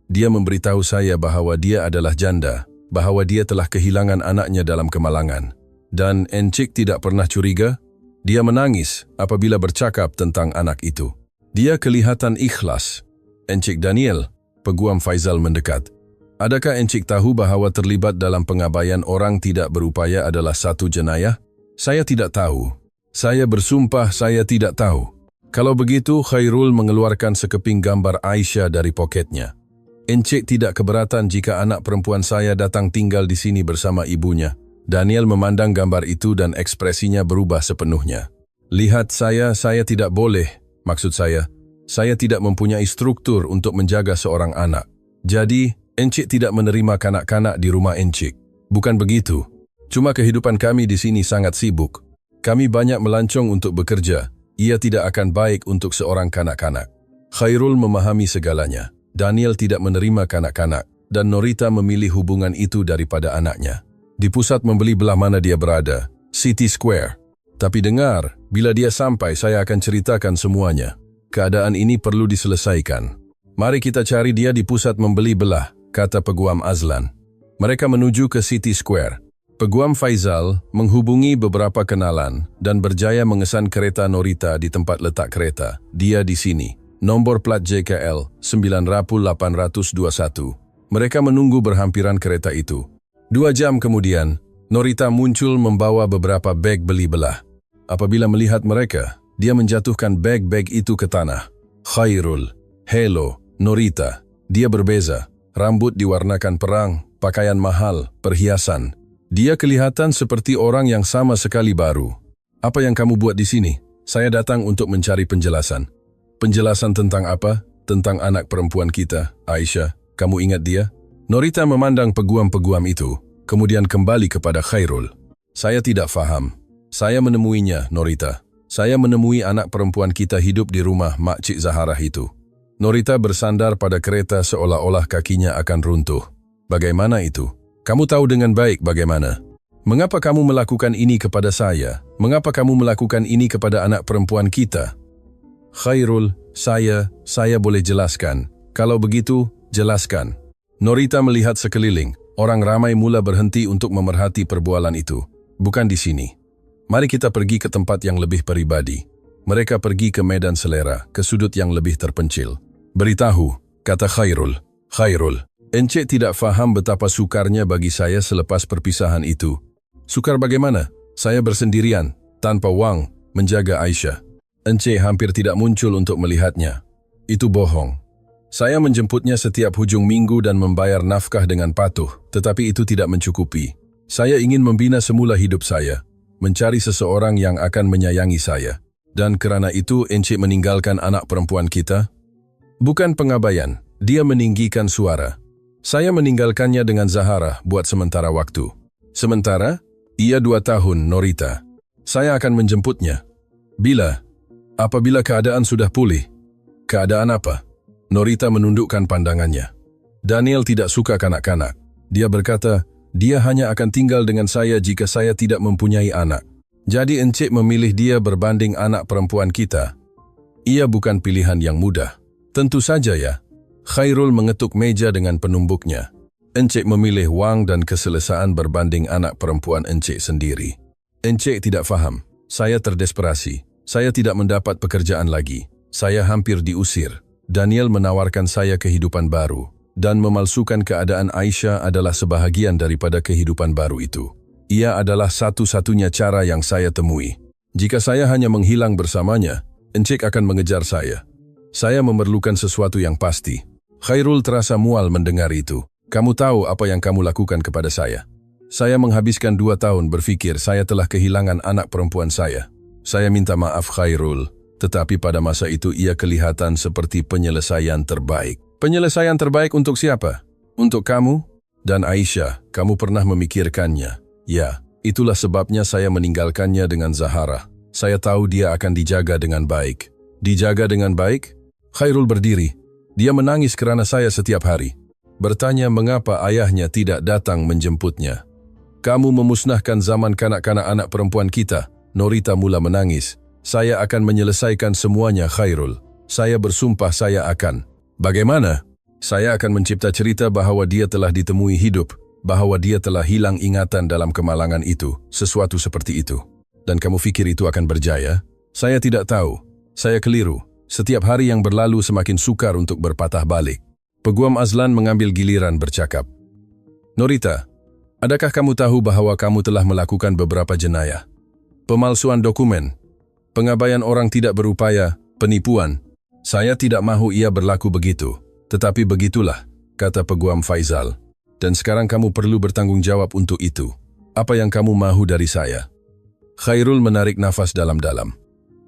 Dia memberitahu saya bahwa dia adalah janda, bahwa dia telah kehilangan anaknya dalam kemalangan. Dan Encik tidak pernah curiga? Dia menangis apabila bercakap tentang anak itu. Dia kelihatan ikhlas. Encik Daniel, Peguam Faizal mendekat. Adakah Encik tahu bahwa terlibat dalam pengabaian orang tidak berupaya adalah satu jenayah? Saya tidak tahu. Saya bersumpah saya tidak tahu. Kalau begitu, Khairul mengeluarkan sekeping gambar Aisyah dari poketnya. Encik tidak keberatan jika anak perempuan saya datang tinggal di sini bersama ibunya. Daniel memandang gambar itu dan ekspresinya berubah sepenuhnya. Lihat saya tidak boleh. Maksud saya tidak mempunyai struktur untuk menjaga seorang anak. Jadi, Encik tidak menerima kanak-kanak di rumah Encik. Bukan begitu. Cuma kehidupan kami di sini sangat sibuk. Kami banyak melancong untuk bekerja. Ia tidak akan baik untuk seorang kanak-kanak. Khairul memahami segalanya. Daniel tidak menerima kanak-kanak, dan Norita memilih hubungan itu daripada anaknya. Di pusat membeli belah mana dia berada, City Square. Tapi dengar, bila dia sampai saya akan ceritakan semuanya. Keadaan ini perlu diselesaikan. Mari kita cari dia di pusat membeli belah, kata Peguam Azlan. Mereka menuju ke City Square. Peguam Faizal menghubungi beberapa kenalan dan berjaya mengesan kereta Norita di tempat letak kereta. Dia di sini. Nombor plat JKL 9821. Mereka menunggu berhampiran kereta itu. 2 jam kemudian, Norita muncul membawa beberapa beg beli belah. Apabila melihat mereka, dia menjatuhkan beg-beg itu ke tanah. Khairul, hello, Norita. Dia berbeza. Rambut diwarnakan perang, pakaian mahal, perhiasan. Dia kelihatan seperti orang yang sama sekali baru. Apa yang kamu buat di sini? Saya datang untuk mencari penjelasan. Penjelasan tentang apa? Tentang anak perempuan kita, Aisyah. Kamu ingat dia? Norita memandang peguam-peguam itu, kemudian kembali kepada Khairul. Saya tidak faham. Saya menemuinya, Norita. Saya menemui anak perempuan kita hidup di rumah Makcik Zaharah itu. Norita bersandar pada kereta seolah-olah kakinya akan runtuh. Bagaimana itu? Kamu tahu dengan baik bagaimana. Mengapa kamu melakukan ini kepada saya? Mengapa kamu melakukan ini kepada anak perempuan kita? Khairul, saya boleh jelaskan. Kalau begitu, jelaskan. Norita melihat sekeliling. Orang ramai mula berhenti untuk memerhati perbualan itu. Bukan di sini. Mari kita pergi ke tempat yang lebih pribadi. Mereka pergi ke medan selera, ke sudut yang lebih terpencil. Beritahu, kata Khairul. Khairul, Encik tidak faham betapa sukarnya bagi saya selepas perpisahan itu. Sukar bagaimana? Saya bersendirian, tanpa wang, menjaga Aisyah. Encik hampir tidak muncul untuk melihatnya. Itu bohong. Saya menjemputnya setiap hujung minggu dan membayar nafkah dengan patuh, tetapi itu tidak mencukupi. Saya ingin membina semula hidup saya, mencari seseorang yang akan menyayangi saya. Dan kerana itu Encik meninggalkan anak perempuan kita? Bukan pengabaian, dia meninggikan suara. Saya meninggalkannya dengan Zaharah buat sementara waktu. Sementara? Ia 2 tahun, Norita. Saya akan menjemputnya. Bila? Apabila keadaan sudah pulih. Keadaan apa? Norita menundukkan pandangannya. Daniel tidak suka kanak-kanak. Dia berkata, dia hanya akan tinggal dengan saya jika saya tidak mempunyai anak. Jadi Encik memilih dia berbanding anak perempuan kita. Ia bukan pilihan yang mudah. Tentu saja ya. Khairul mengetuk meja dengan penumbuknya. Encik memilih wang dan keselesaan berbanding anak perempuan Encik sendiri. Encik tidak faham. Saya terdesperasi. Saya tidak mendapat pekerjaan lagi. Saya hampir diusir. Daniel menawarkan saya kehidupan baru. Dan memalsukan keadaan Aisyah adalah sebahagian daripada kehidupan baru itu. Ia adalah satu-satunya cara yang saya temui. Jika saya hanya menghilang bersamanya, Encik akan mengejar saya. Saya memerlukan sesuatu yang pasti. Khairul terasa mual mendengar itu. Kamu tahu apa yang kamu lakukan kepada saya. Saya menghabiskan 2 tahun berfikir saya telah kehilangan anak perempuan saya. Saya minta maaf Khairul, tetapi pada masa itu ia kelihatan seperti penyelesaian terbaik. Penyelesaian terbaik untuk siapa? Untuk kamu dan Aisyah. Kamu pernah memikirkannya? Ya, itulah sebabnya saya meninggalkannya dengan Zaharah. Saya tahu dia akan dijaga dengan baik. Dijaga dengan baik? Khairul berdiri. Dia menangis kerana saya setiap hari. Bertanya mengapa ayahnya tidak datang menjemputnya. Kamu memusnahkan zaman kanak-kanak anak perempuan kita. Norita mula menangis. Saya akan menyelesaikan semuanya, Khairul. Saya bersumpah saya akan. Bagaimana? Saya akan mencipta cerita bahwa dia telah ditemui hidup, bahwa dia telah hilang ingatan dalam kemalangan itu, sesuatu seperti itu. Dan kamu pikir itu akan berjaya? Saya tidak tahu. Saya keliru. Setiap hari yang berlalu semakin sukar untuk berpatah balik. Peguam Azlan mengambil giliran bercakap. Norita, adakah kamu tahu bahwa kamu telah melakukan beberapa jenayah? Pemalsuan dokumen, pengabaian orang tidak berupaya, penipuan. Saya tidak mahu ia berlaku begitu. Tetapi begitulah, kata Peguam Faizal. Dan sekarang kamu perlu bertanggung jawab untuk itu. Apa yang kamu mahu dari saya? Khairul menarik nafas dalam-dalam.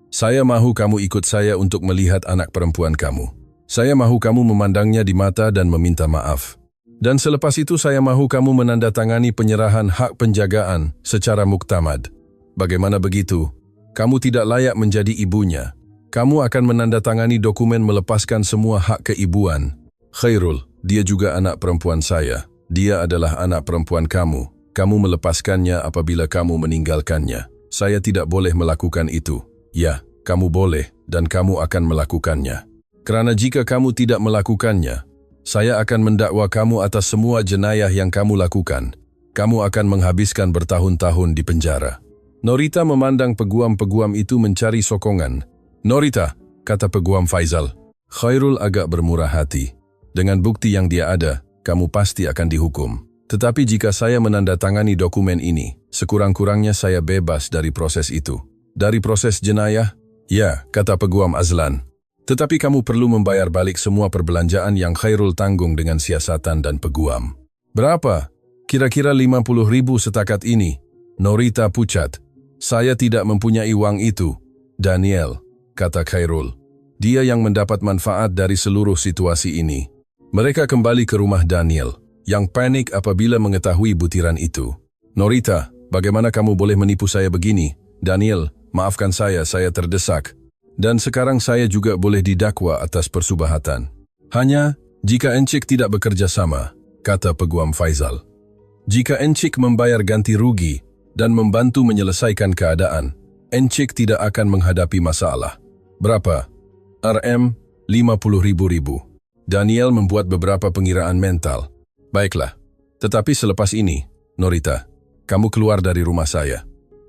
Saya mahu kamu ikut saya untuk melihat anak perempuan kamu. Saya mahu kamu memandangnya di mata dan meminta maaf. Dan selepas itu saya mahu kamu menandatangani penyerahan hak penjagaan secara muktamad. Bagaimana begitu? Kamu tidak layak menjadi ibunya. Kamu akan menandatangani dokumen melepaskan semua hak keibuan. Khairul, dia juga anak perempuan saya. Dia adalah anak perempuan kamu. Kamu melepaskannya apabila kamu meninggalkannya. Saya tidak boleh melakukan itu. Ya, kamu boleh dan kamu akan melakukannya. Karena jika kamu tidak melakukannya, saya akan mendakwa kamu atas semua jenayah yang kamu lakukan. Kamu akan menghabiskan bertahun-tahun di penjara. Norita memandang peguam-peguam itu mencari sokongan. Norita, kata Peguam Faizal. Khairul agak bermurah hati. Dengan bukti yang dia ada, kamu pasti akan dihukum. Tetapi jika saya menandatangani dokumen ini, sekurang-kurangnya saya bebas dari proses itu. Dari proses jenayah? Ya, kata Peguam Azlan. Tetapi kamu perlu membayar balik semua perbelanjaan yang Khairul tanggung dengan siasatan dan peguam. Berapa? Kira-kira 50.000 setakat ini. Norita pucat. Saya tidak mempunyai uang itu. Daniel, kata Khairul. Dia yang mendapat manfaat dari seluruh situasi ini. Mereka kembali ke rumah Daniel, yang panik apabila mengetahui butiran itu. Norita, bagaimana kamu boleh menipu saya begini? Daniel, maafkan saya terdesak. Dan sekarang saya juga boleh didakwa atas persubahatan. Hanya jika Encik tidak bekerja sama, kata Peguam Faizal. Jika Encik membayar ganti rugi dan membantu menyelesaikan keadaan, Encik tidak akan menghadapi masalah. Berapa? RM 50.000. Daniel membuat beberapa pengiraan mental. Baiklah, tetapi selepas ini, Norita, kamu keluar dari rumah saya.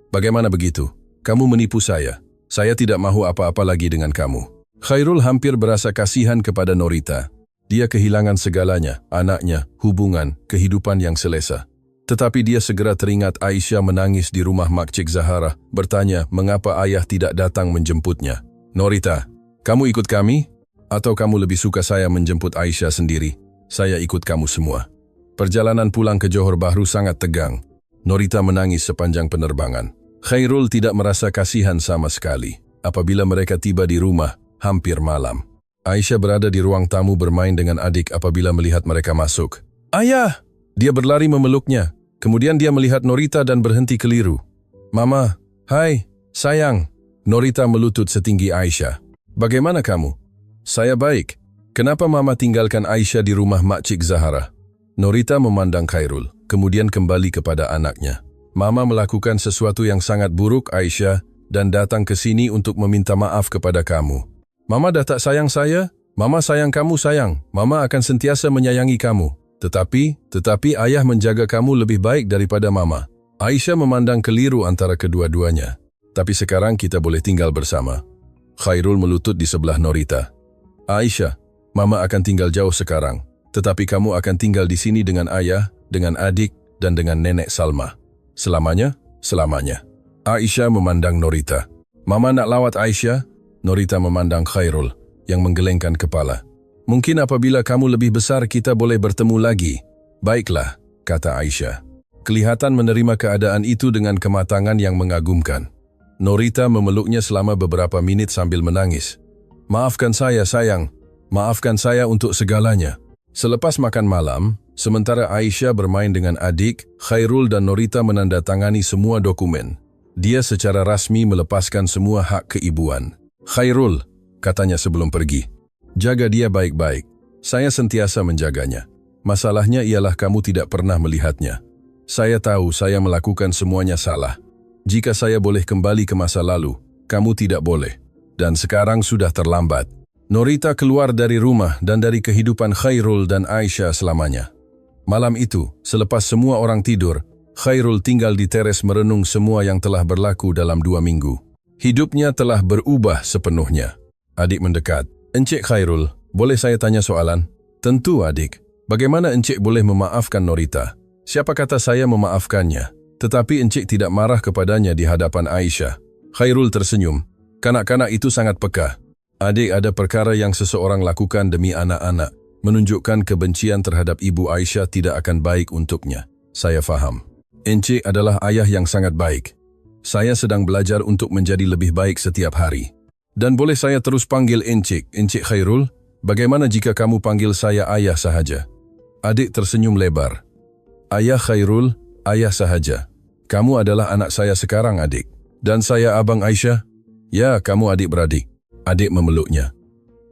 Bagaimana begitu? Kamu menipu saya. Saya tidak mahu apa-apa lagi dengan kamu. Khairul hampir berasa kasihan kepada Norita. Dia kehilangan segalanya, anaknya, hubungan, kehidupan yang selesa. Tetapi dia segera teringat Aisyah menangis di rumah Makcik Zahara, bertanya mengapa ayah tidak datang menjemputnya. Norita, kamu ikut kami? Atau kamu lebih suka saya menjemput Aisyah sendiri? Saya ikut kamu semua. Perjalanan pulang ke Johor Bahru sangat tegang. Norita menangis sepanjang penerbangan. Khairul tidak merasa kasihan sama sekali. Apabila mereka tiba di rumah, hampir malam. Aisyah berada di ruang tamu bermain dengan adik apabila melihat mereka masuk. Ayah! Dia berlari memeluknya. Kemudian dia melihat Norita dan berhenti keliru. Mama, hai, sayang. Norita melutut setinggi Aisyah. Bagaimana kamu? Saya baik. Kenapa Mama tinggalkan Aisyah di rumah Makcik Zahara? Norita memandang Khairul, kemudian kembali kepada anaknya. Mama melakukan sesuatu yang sangat buruk, Aisyah, dan datang ke sini untuk meminta maaf kepada kamu. Mama dah tak sayang saya? Mama sayang kamu, sayang. Mama akan sentiasa menyayangi kamu. Tetapi ayah menjaga kamu lebih baik daripada Mama. Aisyah memandang keliru antara kedua-duanya. Tapi sekarang kita boleh tinggal bersama. Khairul melutut di sebelah Norita. Aisyah, Mama akan tinggal jauh sekarang. Tetapi kamu akan tinggal di sini dengan ayah, dengan adik, dan dengan nenek Salma. Selamanya? Selamanya. Aisyah memandang Norita. Mama nak lawat Aisyah? Norita memandang Khairul, yang menggelengkan kepala. Mungkin apabila kamu lebih besar kita boleh bertemu lagi. Baiklah, kata Aisyah. Kelihatan menerima keadaan itu dengan kematangan yang mengagumkan. Norita memeluknya selama beberapa menit sambil menangis. Maafkan saya, sayang. Maafkan saya untuk segalanya. Selepas makan malam, sementara Aisyah bermain dengan adik, Khairul dan Norita menandatangani semua dokumen. Dia secara rasmi melepaskan semua hak keibuan. Khairul, katanya sebelum pergi. Jaga dia baik-baik. Saya sentiasa menjaganya. Masalahnya ialah kamu tidak pernah melihatnya. Saya tahu saya melakukan semuanya salah. Jika saya boleh kembali ke masa lalu, kamu tidak boleh. Dan sekarang sudah terlambat. Norita keluar dari rumah dan dari kehidupan Khairul dan Aisyah selamanya. Malam itu, selepas semua orang tidur, Khairul tinggal di teres merenung semua yang telah berlaku dalam 2 minggu. Hidupnya telah berubah sepenuhnya. Adik mendekat. Encik Khairul, boleh saya tanya soalan? Tentu adik. Bagaimana encik boleh memaafkan Norita? Siapa kata saya memaafkannya? Tetapi encik tidak marah kepadanya di hadapan Aisyah. Khairul tersenyum. Kanak-kanak itu sangat peka. Adik, ada perkara yang seseorang lakukan demi anak-anak. Menunjukkan kebencian terhadap ibu Aisyah tidak akan baik untuknya. Saya faham. Encik adalah ayah yang sangat baik. Saya sedang belajar untuk menjadi lebih baik setiap hari. Dan boleh saya terus panggil encik, Encik Khairul? Bagaimana jika kamu panggil saya ayah sahaja? Adik tersenyum lebar. Ayah Khairul, ayah sahaja. Kamu adalah anak saya sekarang, adik. Dan saya abang Aisyah? Ya, kamu adik-beradik. Adik memeluknya.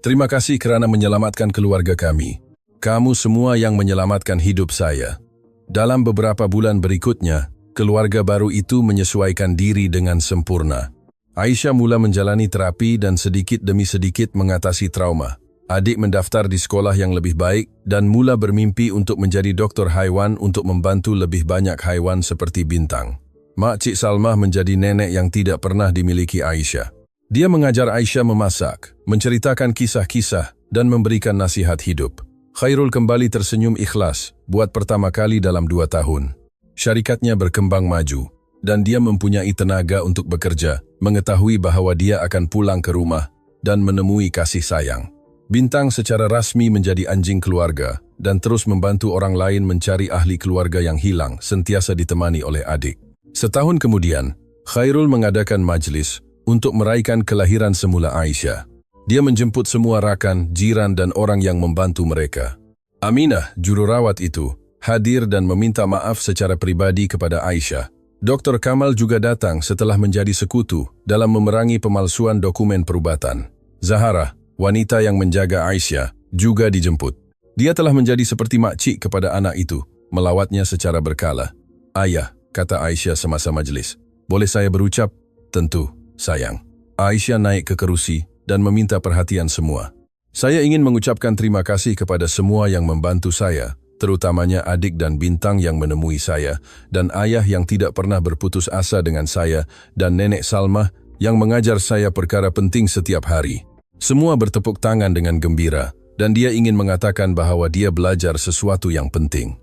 Terima kasih kerana menyelamatkan keluarga kami. Kamu semua yang menyelamatkan hidup saya. Dalam beberapa bulan berikutnya, keluarga baru itu menyesuaikan diri dengan sempurna. Aisyah mula menjalani terapi dan sedikit demi sedikit mengatasi trauma. Adik mendaftar di sekolah yang lebih baik dan mula bermimpi untuk menjadi doktor haiwan untuk membantu lebih banyak haiwan seperti Bintang. Mak Cik Salmah menjadi nenek yang tidak pernah dimiliki Aisyah. Dia mengajar Aisyah memasak, menceritakan kisah-kisah, dan memberikan nasihat hidup. Khairul kembali tersenyum ikhlas, buat pertama kali dalam 2 tahun. Syarikatnya berkembang maju, dan dia mempunyai tenaga untuk bekerja, mengetahui bahwa dia akan pulang ke rumah, dan menemui kasih sayang. Bintang secara rasmi menjadi anjing keluarga dan terus membantu orang lain mencari ahli keluarga yang hilang, sentiasa ditemani oleh adik. Setahun kemudian, Khairul mengadakan majlis untuk meraihkan kelahiran semula Aisyah. Dia menjemput semua rakan, jiran dan orang yang membantu mereka. Aminah, jururawat itu, hadir dan meminta maaf secara pribadi kepada Aisyah. Dr. Kamal juga datang setelah menjadi sekutu dalam memerangi pemalsuan dokumen perubatan. Zahara, wanita yang menjaga Aisyah, juga dijemput. Dia telah menjadi seperti makcik kepada anak itu, melawatnya secara berkala. Ayah, kata Aisyah semasa majlis. Boleh saya berucap? Tentu, sayang. Aisyah naik ke kerusi dan meminta perhatian semua. Saya ingin mengucapkan terima kasih kepada semua yang membantu saya, terutamanya adik dan Bintang yang menemui saya, dan ayah yang tidak pernah berputus asa dengan saya, dan nenek Salmah yang mengajar saya perkara penting setiap hari. Semua bertepuk tangan dengan gembira, dan dia ingin mengatakan bahwa dia belajar sesuatu yang penting.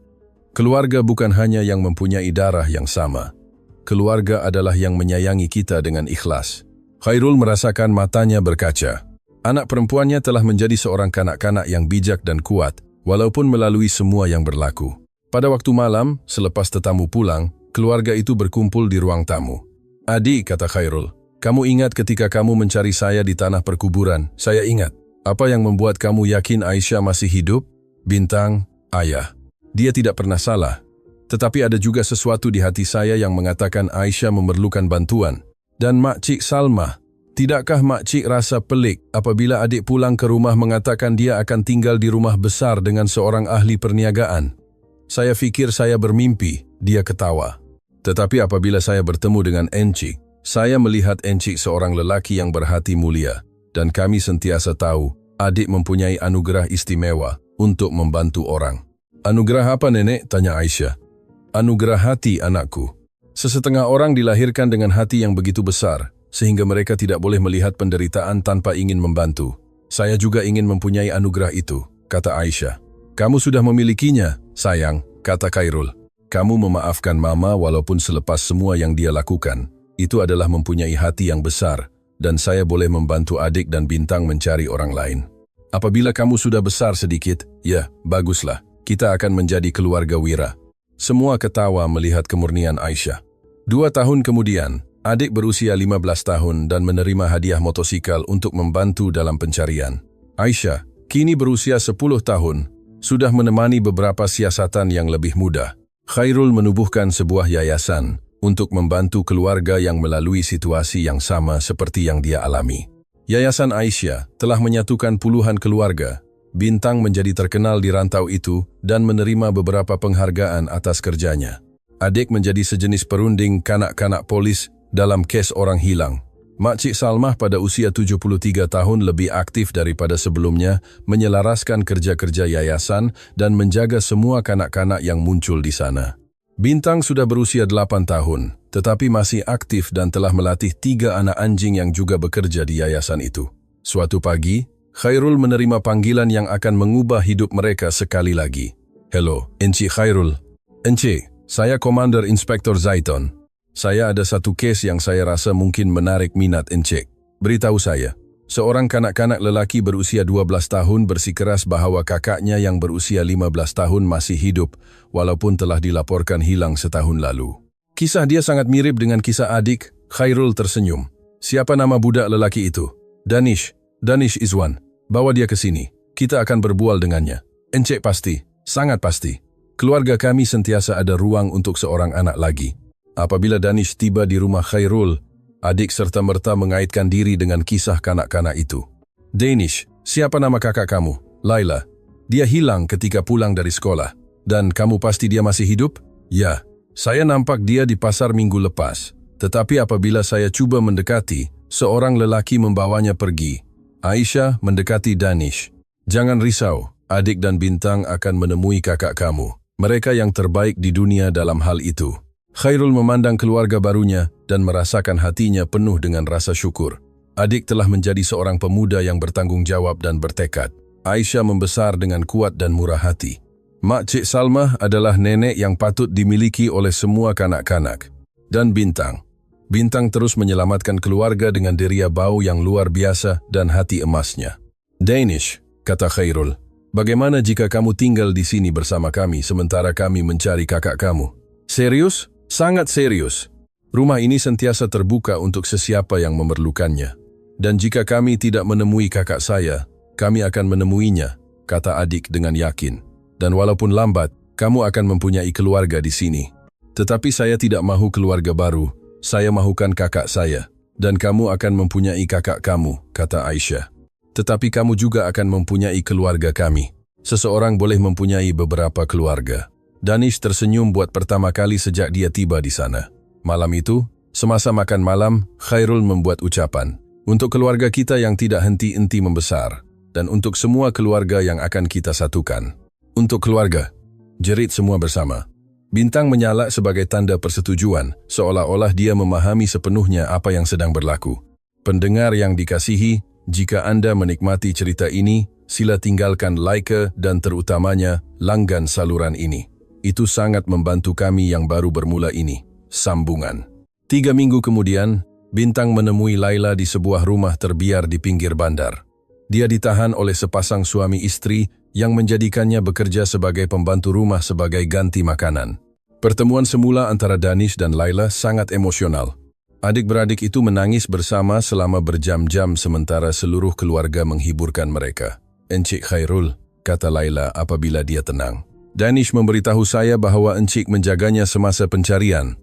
Keluarga bukan hanya yang mempunyai darah yang sama. Keluarga adalah yang menyayangi kita dengan ikhlas. Khairul merasakan matanya berkaca. Anak perempuannya telah menjadi seorang kanak-kanak yang bijak dan kuat, walaupun melalui semua yang berlaku. Pada waktu malam, selepas tetamu pulang, keluarga itu berkumpul di ruang tamu. Adik, kata Khairul, kamu ingat ketika kamu mencari saya di tanah perkuburan? Saya ingat. Apa yang membuat kamu yakin Aisyah masih hidup? Bintang, ayah. Dia tidak pernah salah. Tetapi ada juga sesuatu di hati saya yang mengatakan Aisyah memerlukan bantuan. Dan Makcik Salmah, tidakkah Makcik rasa pelik apabila adik pulang ke rumah mengatakan dia akan tinggal di rumah besar dengan seorang ahli perniagaan? Saya fikir saya bermimpi, dia ketawa. Tetapi apabila saya bertemu dengan Encik, saya melihat Encik seorang lelaki yang berhati mulia, dan kami sentiasa tahu adik mempunyai anugerah istimewa untuk membantu orang. Anugerah apa, Nenek? Tanya Aisyah. Anugerah hati, anakku. Sesetengah orang dilahirkan dengan hati yang begitu besar, sehingga mereka tidak boleh melihat penderitaan tanpa ingin membantu. Saya juga ingin mempunyai anugerah itu, kata Aisyah. Kamu sudah memilikinya, sayang, kata Khairul. Kamu memaafkan Mama walaupun selepas semua yang dia lakukan. Itu adalah mempunyai hati yang besar, dan saya boleh membantu adik dan Bintang mencari orang lain. Apabila kamu sudah besar sedikit, ya, baguslah, kita akan menjadi keluarga Wira. Semua ketawa melihat kemurnian Aisyah. 2 tahun kemudian, adik berusia 15 tahun dan menerima hadiah motosikal untuk membantu dalam pencarian. Aisyah, kini berusia 10 tahun, sudah menemani beberapa siasatan yang lebih mudah. Khairul menubuhkan sebuah yayasan untuk membantu keluarga yang melalui situasi yang sama seperti yang dia alami. Yayasan Aisyah telah menyatukan puluhan keluarga. Bintang menjadi terkenal di rantau itu dan menerima beberapa penghargaan atas kerjanya. Adik menjadi sejenis perunding kanak-kanak polis dalam kes orang hilang. Makcik Salmah pada usia 73 tahun lebih aktif daripada sebelumnya menyelaraskan kerja-kerja yayasan dan menjaga semua kanak-kanak yang muncul di sana. Bintang sudah berusia 8 tahun, tetapi masih aktif dan telah melatih 3 anak anjing yang juga bekerja di yayasan itu. Suatu pagi, Khairul menerima panggilan yang akan mengubah hidup mereka sekali lagi. Hello, Encik Khairul. Encik, saya Komander Inspektor Zaiton. Saya ada satu kes yang saya rasa mungkin menarik minat Encik. Beritahu saya, seorang kanak-kanak lelaki berusia 12 tahun bersikeras bahawa kakaknya yang berusia 15 tahun masih hidup, walaupun telah dilaporkan hilang setahun lalu. Kisah dia sangat mirip dengan kisah adik. Khairul tersenyum. Siapa nama budak lelaki itu? Danish. Danish Izwan. Bawa dia ke sini. Kita akan berbual dengannya. Encik pasti, sangat pasti. Keluarga kami sentiasa ada ruang untuk seorang anak lagi. Apabila Danish tiba di rumah Khairul, adik serta-merta mengaitkan diri dengan kisah kanak-kanak itu. Danish, siapa nama kakak kamu? Laila. Dia hilang ketika pulang dari sekolah. Dan kamu pasti dia masih hidup? Ya, saya nampak dia di pasar minggu lepas. Tetapi apabila saya cuba mendekati, seorang lelaki membawanya pergi. Aisyah mendekati Danish. Jangan risau, adik dan Bintang akan menemui kakak kamu. Mereka yang terbaik di dunia dalam hal itu. Khairul memandang keluarga barunya dan merasakan hatinya penuh dengan rasa syukur. Adik telah menjadi seorang pemuda yang bertanggung jawab dan bertekad. Aisyah membesar dengan kuat dan murah hati. Makcik Salmah adalah nenek yang patut dimiliki oleh semua kanak-kanak. Dan Bintang. Bintang terus menyelamatkan keluarga dengan deria bau yang luar biasa dan hati emasnya. Danish, kata Khairul, bagaimana jika kamu tinggal di sini bersama kami sementara kami mencari kakak kamu? Serius? Sangat serius. Rumah ini sentiasa terbuka untuk sesiapa yang memerlukannya. Dan jika kami tidak menemui kakak saya, kami akan menemuinya, kata adik dengan yakin. Dan walaupun lambat, kamu akan mempunyai keluarga di sini. Tetapi saya tidak mahu keluarga baru, saya mahukan kakak saya. Dan kamu akan mempunyai kakak kamu, kata Aisyah. Tetapi kamu juga akan mempunyai keluarga kami. Seseorang boleh mempunyai beberapa keluarga. Danish tersenyum buat pertama kali sejak dia tiba di sana. Malam itu, semasa makan malam, Khairul membuat ucapan. Untuk keluarga kita yang tidak henti-henti membesar. Dan untuk semua keluarga yang akan kita satukan. Untuk keluarga, jerit semua bersama. Bintang menyala sebagai tanda persetujuan, seolah-olah dia memahami sepenuhnya apa yang sedang berlaku. Pendengar yang dikasihi, jika Anda menikmati cerita ini, sila tinggalkan like dan terutamanya langgan saluran ini. Itu sangat membantu kami yang baru bermula ini. Sambungan. 3 minggu kemudian, Bintang menemui Laila di sebuah rumah terbiar di pinggir bandar. Dia ditahan oleh sepasang suami istri yang menjadikannya bekerja sebagai pembantu rumah sebagai ganti makanan. Pertemuan semula antara Danish dan Laila sangat emosional. Adik-beradik itu menangis bersama selama berjam-jam sementara seluruh keluarga menghiburkan mereka. Encik Khairul, kata Laila apabila dia tenang. Danish memberitahu saya bahwa Encik menjaganya semasa pencarian.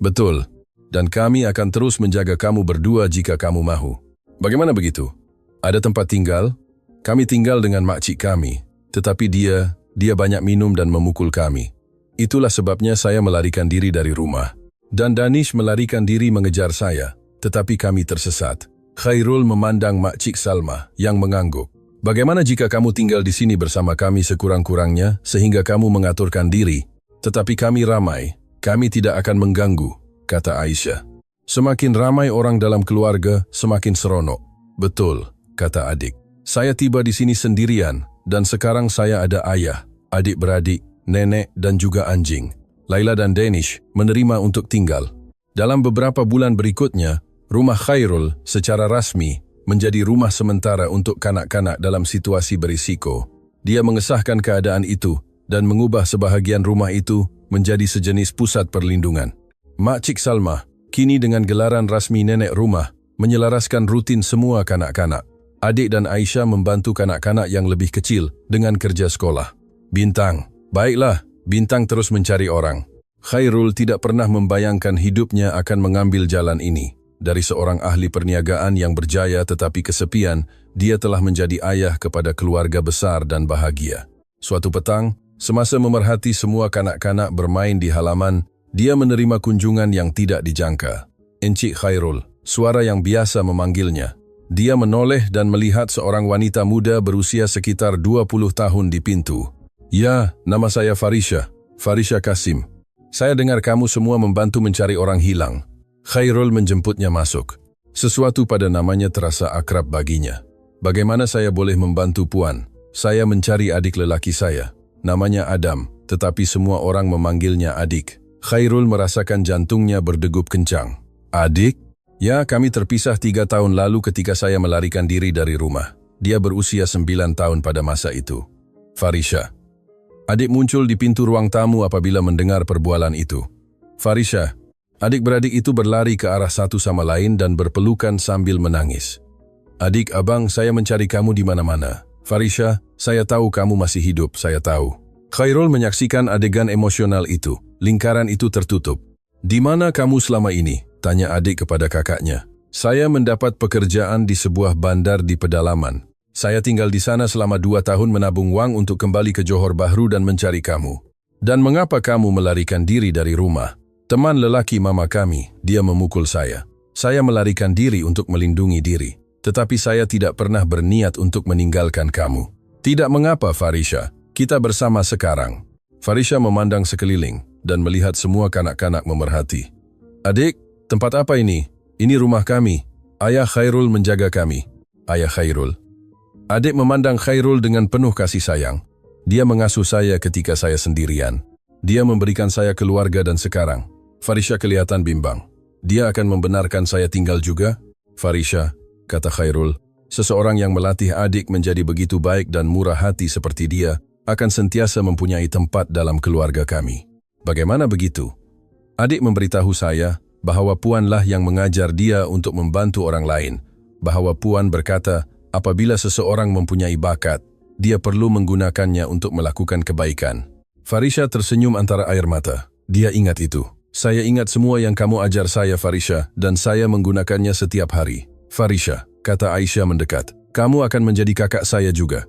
Betul, dan kami akan terus menjaga kamu berdua jika kamu mahu. Bagaimana begitu? Ada tempat tinggal? Kami tinggal dengan makcik kami, tetapi dia banyak minum dan memukul kami. Itulah sebabnya saya melarikan diri dari rumah. Dan Danish melarikan diri mengejar saya, tetapi kami tersesat. Khairul memandang makcik Salmah yang mengangguk. Bagaimana jika kamu tinggal di sini bersama kami sekurang-kurangnya sehingga kamu mengaturkan diri? Tetapi kami ramai, kami tidak akan mengganggu, kata Aisyah. Semakin ramai orang dalam keluarga, semakin seronok. Betul, kata adik. Saya tiba di sini sendirian dan sekarang saya ada ayah, adik-beradik, nenek dan juga anjing. Laila dan Danish menerima untuk tinggal. Dalam beberapa bulan berikutnya, rumah Khairul secara rasmi menjadi rumah sementara untuk kanak-kanak dalam situasi berisiko. Dia mengesahkan keadaan itu dan mengubah sebahagian rumah itu menjadi sejenis pusat perlindungan. Makcik Salmah, kini dengan gelaran rasmi nenek rumah, menyelaraskan rutin semua kanak-kanak. Adik dan Aisyah membantu kanak-kanak yang lebih kecil dengan kerja sekolah. Bintang, baiklah, Bintang terus mencari orang. Khairul tidak pernah membayangkan hidupnya akan mengambil jalan ini. Dari seorang ahli perniagaan yang berjaya tetapi kesepian, dia telah menjadi ayah kepada keluarga besar dan bahagia. Suatu petang, semasa memerhati semua kanak-kanak bermain di halaman, Dia menerima kunjungan yang tidak dijangka. Encik Khairul, suara yang biasa memanggilnya. Dia menoleh dan melihat seorang wanita muda berusia sekitar 20 tahun di pintu. Ya, nama saya Farisha. Farisha Kasim. Saya dengar kamu semua membantu mencari orang hilang. Khairul menjemputnya masuk. Sesuatu pada namanya terasa akrab baginya. Bagaimana saya boleh membantu Puan? Saya mencari adik lelaki saya. Namanya Adam, tetapi semua orang memanggilnya adik. Khairul merasakan jantungnya berdegup kencang. Adik? Ya, kami terpisah 3 tahun lalu ketika saya melarikan diri dari rumah. Dia berusia 9 tahun pada masa itu. Farisha. Adik muncul di pintu ruang tamu apabila mendengar perbualan itu. Farisha. Adik-beradik itu berlari ke arah satu sama lain dan berpelukan sambil menangis. Adik, abang, saya mencari kamu di mana-mana. Farisha, saya tahu kamu masih hidup, saya tahu. Khairul menyaksikan adegan emosional itu. Lingkaran itu tertutup. Di mana kamu selama ini? Tanya adik kepada kakaknya. Saya mendapat pekerjaan di sebuah bandar di pedalaman. Saya tinggal di sana selama 2 tahun menabung uang untuk kembali ke Johor Bahru dan mencari kamu. Dan mengapa kamu melarikan diri dari rumah? Teman lelaki mama kami, dia memukul saya. Saya melarikan diri untuk melindungi diri. Tetapi saya tidak pernah berniat untuk meninggalkan kamu. Tidak mengapa, Farisha. Kita bersama sekarang. Farisha memandang sekeliling dan melihat semua kanak-kanak memerhati. Adik, tempat apa ini? Ini rumah kami. Ayah Khairul menjaga kami. Ayah Khairul. Adik memandang Khairul dengan penuh kasih sayang. Dia mengasuh saya ketika saya sendirian. Dia memberikan saya keluarga dan sekarang. Farisha kelihatan bimbang. Dia akan membenarkan saya tinggal juga? Farisha, kata Khairul, seseorang yang melatih adik menjadi begitu baik dan murah hati seperti dia akan sentiasa mempunyai tempat dalam keluarga kami. Bagaimana begitu? Adik memberitahu saya bahwa Puanlah yang mengajar dia untuk membantu orang lain. Bahwa Puan berkata, apabila seseorang mempunyai bakat, dia perlu menggunakannya untuk melakukan kebaikan. Farisha tersenyum antara air mata. Dia ingat itu. Saya ingat semua yang kamu ajar saya, Farisha, dan saya menggunakannya setiap hari. Farisha, kata Aisyah mendekat, kamu akan menjadi kakak saya juga.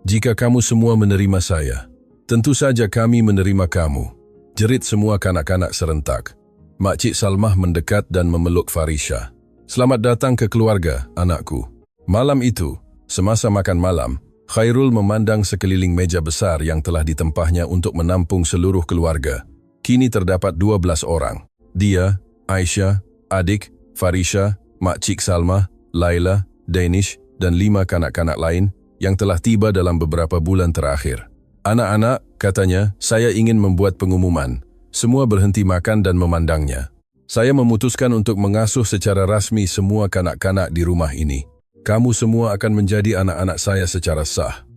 Jika kamu semua menerima saya, tentu saja kami menerima kamu. Jerit semua kanak-kanak serentak. Makcik Salmah mendekat dan memeluk Farisha. Selamat datang ke keluarga, anakku. Malam itu, semasa makan malam, Khairul memandang sekeliling meja besar yang telah ditempahnya untuk menampung seluruh keluarga. Kini terdapat 12 orang. Dia, Aisyah, adik, Farisha, Makcik Salmah, Laila, Danish, dan 5 kanak-kanak lain yang telah tiba dalam beberapa bulan terakhir. Anak-anak, katanya, saya ingin membuat pengumuman. Semua berhenti makan dan memandangnya. Saya memutuskan untuk mengasuh secara rasmi semua kanak-kanak di rumah ini. Kamu semua akan menjadi anak-anak saya secara sah.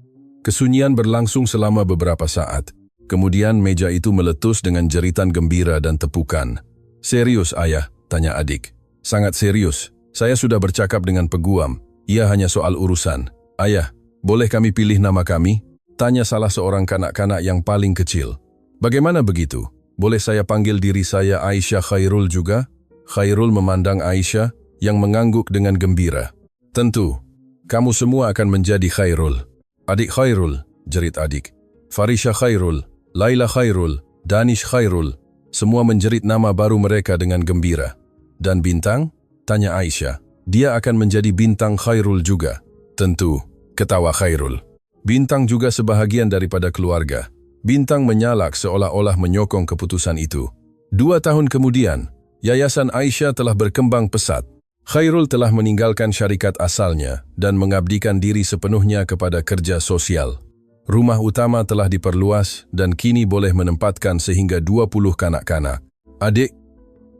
Kesunyian berlangsung selama beberapa saat. Kemudian meja itu meletus dengan jeritan gembira dan tepukan. Serius, ayah? Tanya adik. Sangat serius. Saya sudah bercakap dengan peguam. Ia hanya soal urusan. Ayah, boleh kami pilih nama kami? Tanya salah seorang kanak-kanak yang paling kecil. Bagaimana begitu? Boleh saya panggil diri saya Aisyah Khairul juga? Khairul memandang Aisyah yang mengangguk dengan gembira. Tentu, kamu semua akan menjadi Khairul. Adik Khairul, jerit adik. Farisha Khairul, Laila Khairul, Danish Khairul. Semua menjerit nama baru mereka dengan gembira. Dan Bintang? Tanya Aisyah. Dia akan menjadi Bintang Khairul juga. Tentu, ketawa Khairul. Bintang juga sebahagian daripada keluarga. Bintang menyalak seolah-olah menyokong keputusan itu. 2 tahun kemudian, Yayasan Aisyah telah berkembang pesat. Khairul telah meninggalkan syarikat asalnya dan mengabdikan diri sepenuhnya kepada kerja sosial. Rumah utama telah diperluas dan kini boleh menempatkan sehingga 20 kanak-kanak. Adik,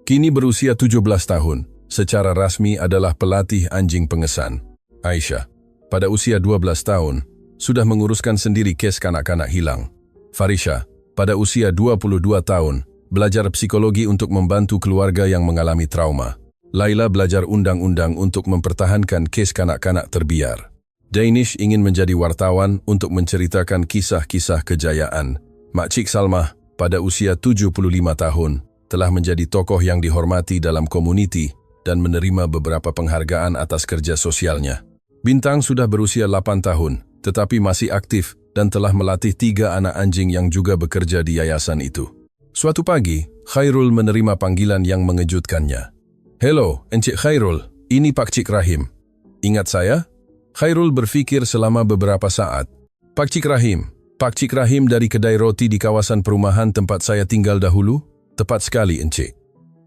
kini berusia 17 tahun, secara rasmi adalah pelatih anjing pengesan. Aisyah, pada usia 12 tahun, sudah menguruskan sendiri kes kanak-kanak hilang. Farisha, pada usia 22 tahun, belajar psikologi untuk membantu keluarga yang mengalami trauma. Laila belajar undang-undang untuk mempertahankan kes kanak-kanak terbiar. Danish ingin menjadi wartawan untuk menceritakan kisah-kisah kejayaan. Makcik Salmah, pada usia 75 tahun, telah menjadi tokoh yang dihormati dalam komuniti dan menerima beberapa penghargaan atas kerja sosialnya. Bintang sudah berusia 8 tahun, tetapi masih aktif dan telah melatih 3 anak anjing yang juga bekerja di yayasan itu. Suatu pagi, Khairul menerima panggilan yang mengejutkannya. "Hello, Encik Khairul, ini Pak Cik Rahim." "Ingat saya?" Khairul berpikir selama beberapa saat. Pak Cik Rahim dari kedai roti di kawasan perumahan tempat saya tinggal dahulu?" "Tepat sekali, Encik.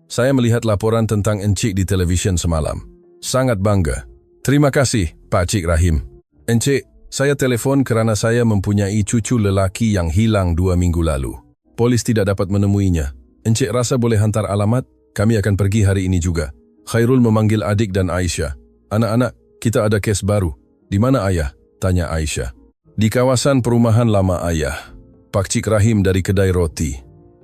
Saya melihat laporan tentang Encik di televisyen semalam. Sangat bangga." "Terima kasih, Pak Cik Rahim." "Encik, saya telepon kerana saya mempunyai cucu lelaki yang hilang 2 minggu lalu. Polis tidak dapat menemuinya. Encik rasa boleh hantar alamat? Kami akan pergi hari ini juga." Khairul memanggil adik dan Aisyah. "Anak-anak, kita ada kes baru." "Di mana ayah?" tanya Aisyah. "Di kawasan perumahan lama ayah." Pak Cik Rahim dari kedai roti.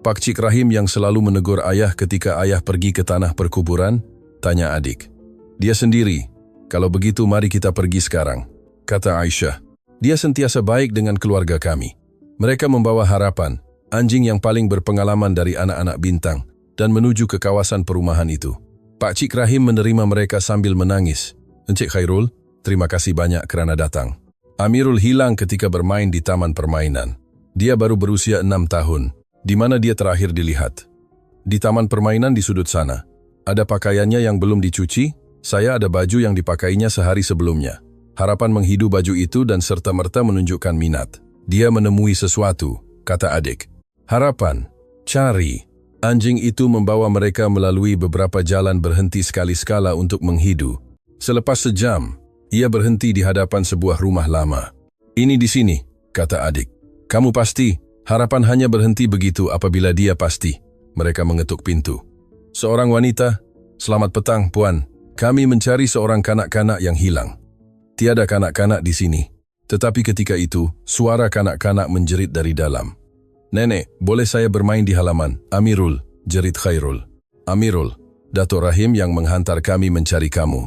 "Pak Cik Rahim yang selalu menegur ayah ketika ayah pergi ke tanah perkuburan?" tanya adik. "Dia sendiri. Kalau begitu mari kita pergi sekarang," kata Aisyah. "Dia sentiasa baik dengan keluarga kami. Mereka membawa Harapan, anjing yang paling berpengalaman dari anak-anak bintang, dan menuju ke kawasan perumahan itu." Pak Cik Rahim menerima mereka sambil menangis. "Encik Khairul, terima kasih banyak kerana datang." Amirul hilang ketika bermain di taman permainan. Dia baru berusia 6 tahun. Di mana dia terakhir dilihat? Di taman permainan di sudut sana. Ada pakaiannya yang belum dicuci. Saya ada baju yang dipakainya sehari sebelumnya. Harapan menghidu baju itu dan serta-merta menunjukkan minat. "Dia menemui sesuatu," kata adik. Harapan, cari. Anjing itu membawa mereka melalui beberapa jalan berhenti sekali-sekala untuk menghidu. Selepas sejam, ia berhenti di hadapan sebuah rumah lama. "Ini di sini," kata adik. "Kamu pasti?" Harapan hanya berhenti begitu apabila dia pasti. Mereka mengetuk pintu. Seorang wanita, "Selamat petang, Puan. Kami mencari seorang kanak-kanak yang hilang." "Tiada kanak-kanak di sini." Tetapi ketika itu, suara kanak-kanak menjerit dari dalam. "Nenek, boleh saya bermain di halaman?" "Amirul," jerit Khairul. "Amirul, Datuk Rahim yang menghantar kami mencari kamu."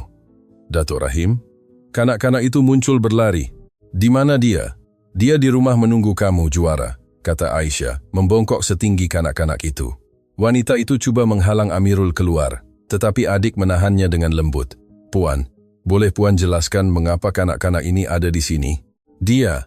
"Datuk Rahim?" Kanak-kanak itu muncul berlari. "Di mana dia?" "Dia di rumah menunggu kamu, juara," kata Aisyah, membongkok setinggi kanak-kanak itu. Wanita itu cuba menghalang Amirul keluar, tetapi adik menahannya dengan lembut. "Puan, boleh Puan jelaskan mengapa kanak-kanak ini ada di sini?" Dia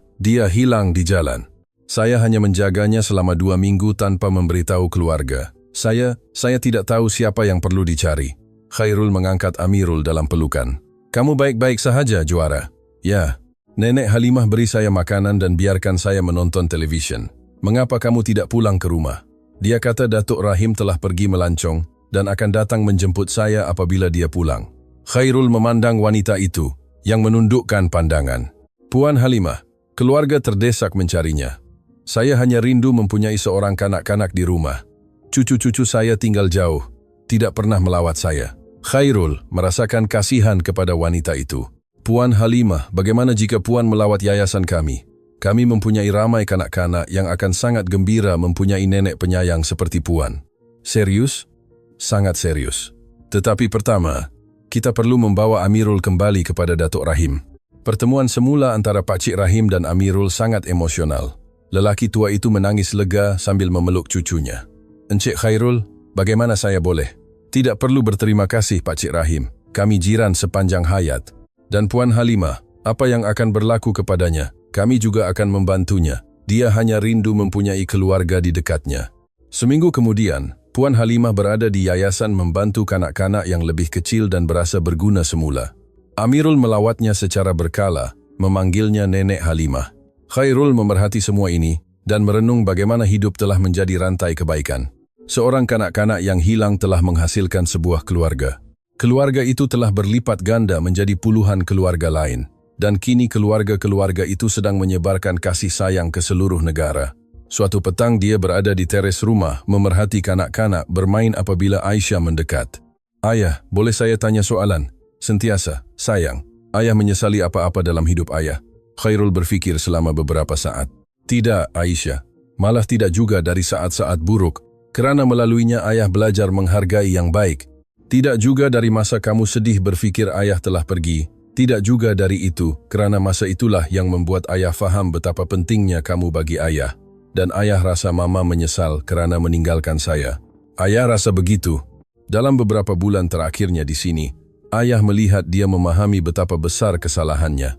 hilang di jalan. "Saya hanya menjaganya selama 2 minggu tanpa memberitahu keluarga. Saya tidak tahu siapa yang perlu dicari." Khairul mengangkat Amirul dalam pelukan. "Kamu baik-baik sahaja, juara?" "Ya. Nenek Halimah beri saya makanan dan biarkan saya menonton televisyen. Mengapa kamu tidak pulang ke rumah?" "Dia kata Datuk Rahim telah pergi melancong dan akan datang menjemput saya apabila dia pulang." Khairul memandang wanita itu yang menundukkan pandangan. "Puan Halimah, keluarga terdesak mencarinya. Saya hanya rindu mempunyai seorang kanak-kanak di rumah. Cucu-cucu saya tinggal jauh, tidak pernah melawat saya." Khairul merasakan kasihan kepada wanita itu. "Puan Halimah, bagaimana jika Puan melawat yayasan kami? Kami mempunyai ramai kanak-kanak yang akan sangat gembira mempunyai nenek penyayang seperti Puan." "Serius?" "Sangat serius. Tetapi pertama, kita perlu membawa Amirul kembali kepada Datuk Rahim." Pertemuan semula antara Pak Cik Rahim dan Amirul sangat emosional. Lelaki tua itu menangis lega sambil memeluk cucunya. "Encik Khairul, bagaimana saya boleh?" "Tidak perlu berterima kasih, Pak Cik Rahim. Kami jiran sepanjang hayat. Dan Puan Halimah, apa yang akan berlaku kepadanya? Kami juga akan membantunya. Dia hanya rindu mempunyai keluarga di dekatnya." Seminggu kemudian, Puan Halimah berada di yayasan membantu kanak-kanak yang lebih kecil dan berasa berguna semula. Amirul melawatnya secara berkala, memanggilnya Nenek Halimah. Khairul memerhati semua ini dan merenung bagaimana hidup telah menjadi rantai kebaikan. Seorang kanak-kanak yang hilang telah menghasilkan sebuah keluarga. Keluarga itu telah berlipat ganda menjadi puluhan keluarga lain. Dan kini keluarga-keluarga itu sedang menyebarkan kasih sayang ke seluruh negara. Suatu petang dia berada di teres rumah memerhati kanak-kanak bermain apabila Aisyah mendekat. "Ayah, boleh saya tanya soalan?" "Sentiasa, sayang. Ayah menyesali apa-apa dalam hidup ayah?" Khairul berfikir selama beberapa saat. "Tidak, Aisyah. Malah tidak juga dari saat-saat buruk. Kerana melaluinya ayah belajar menghargai yang baik. Tidak juga dari masa kamu sedih berfikir ayah telah pergi. Tidak juga dari itu, kerana masa itulah yang membuat ayah faham betapa pentingnya kamu bagi ayah. Dan ayah rasa mama menyesal kerana meninggalkan saya." Ayah rasa begitu. Dalam beberapa bulan terakhirnya di sini, ayah melihat dia memahami betapa besar kesalahannya.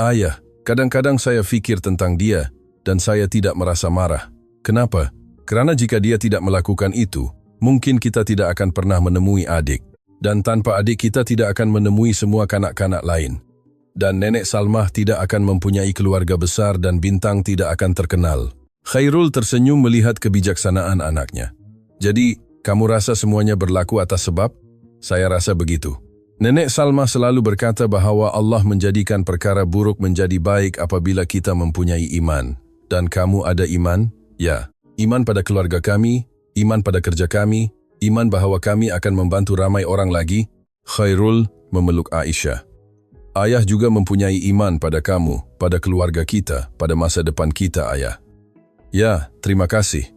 "Ayah, kadang-kadang saya fikir tentang dia, dan saya tidak merasa marah." "Kenapa?" Kerana jika dia tidak melakukan itu, mungkin kita tidak akan pernah menemui adik. Dan tanpa adik kita tidak akan menemui semua kanak-kanak lain. Dan Nenek Salmah tidak akan mempunyai keluarga besar dan Bintang tidak akan terkenal. Khairul tersenyum melihat kebijaksanaan anaknya. Jadi, kamu rasa semuanya berlaku atas sebab? Saya rasa begitu. Nenek Salmah selalu berkata bahawa Allah menjadikan perkara buruk menjadi baik apabila kita mempunyai iman. Dan kamu ada iman? Ya. Iman pada keluarga kami, iman pada kerja kami, iman bahawa kami akan membantu ramai orang lagi. Khairul memeluk Aisyah. Ayah juga mempunyai iman pada kamu, pada keluarga kita, pada masa depan kita, ayah. Ya, terima kasih.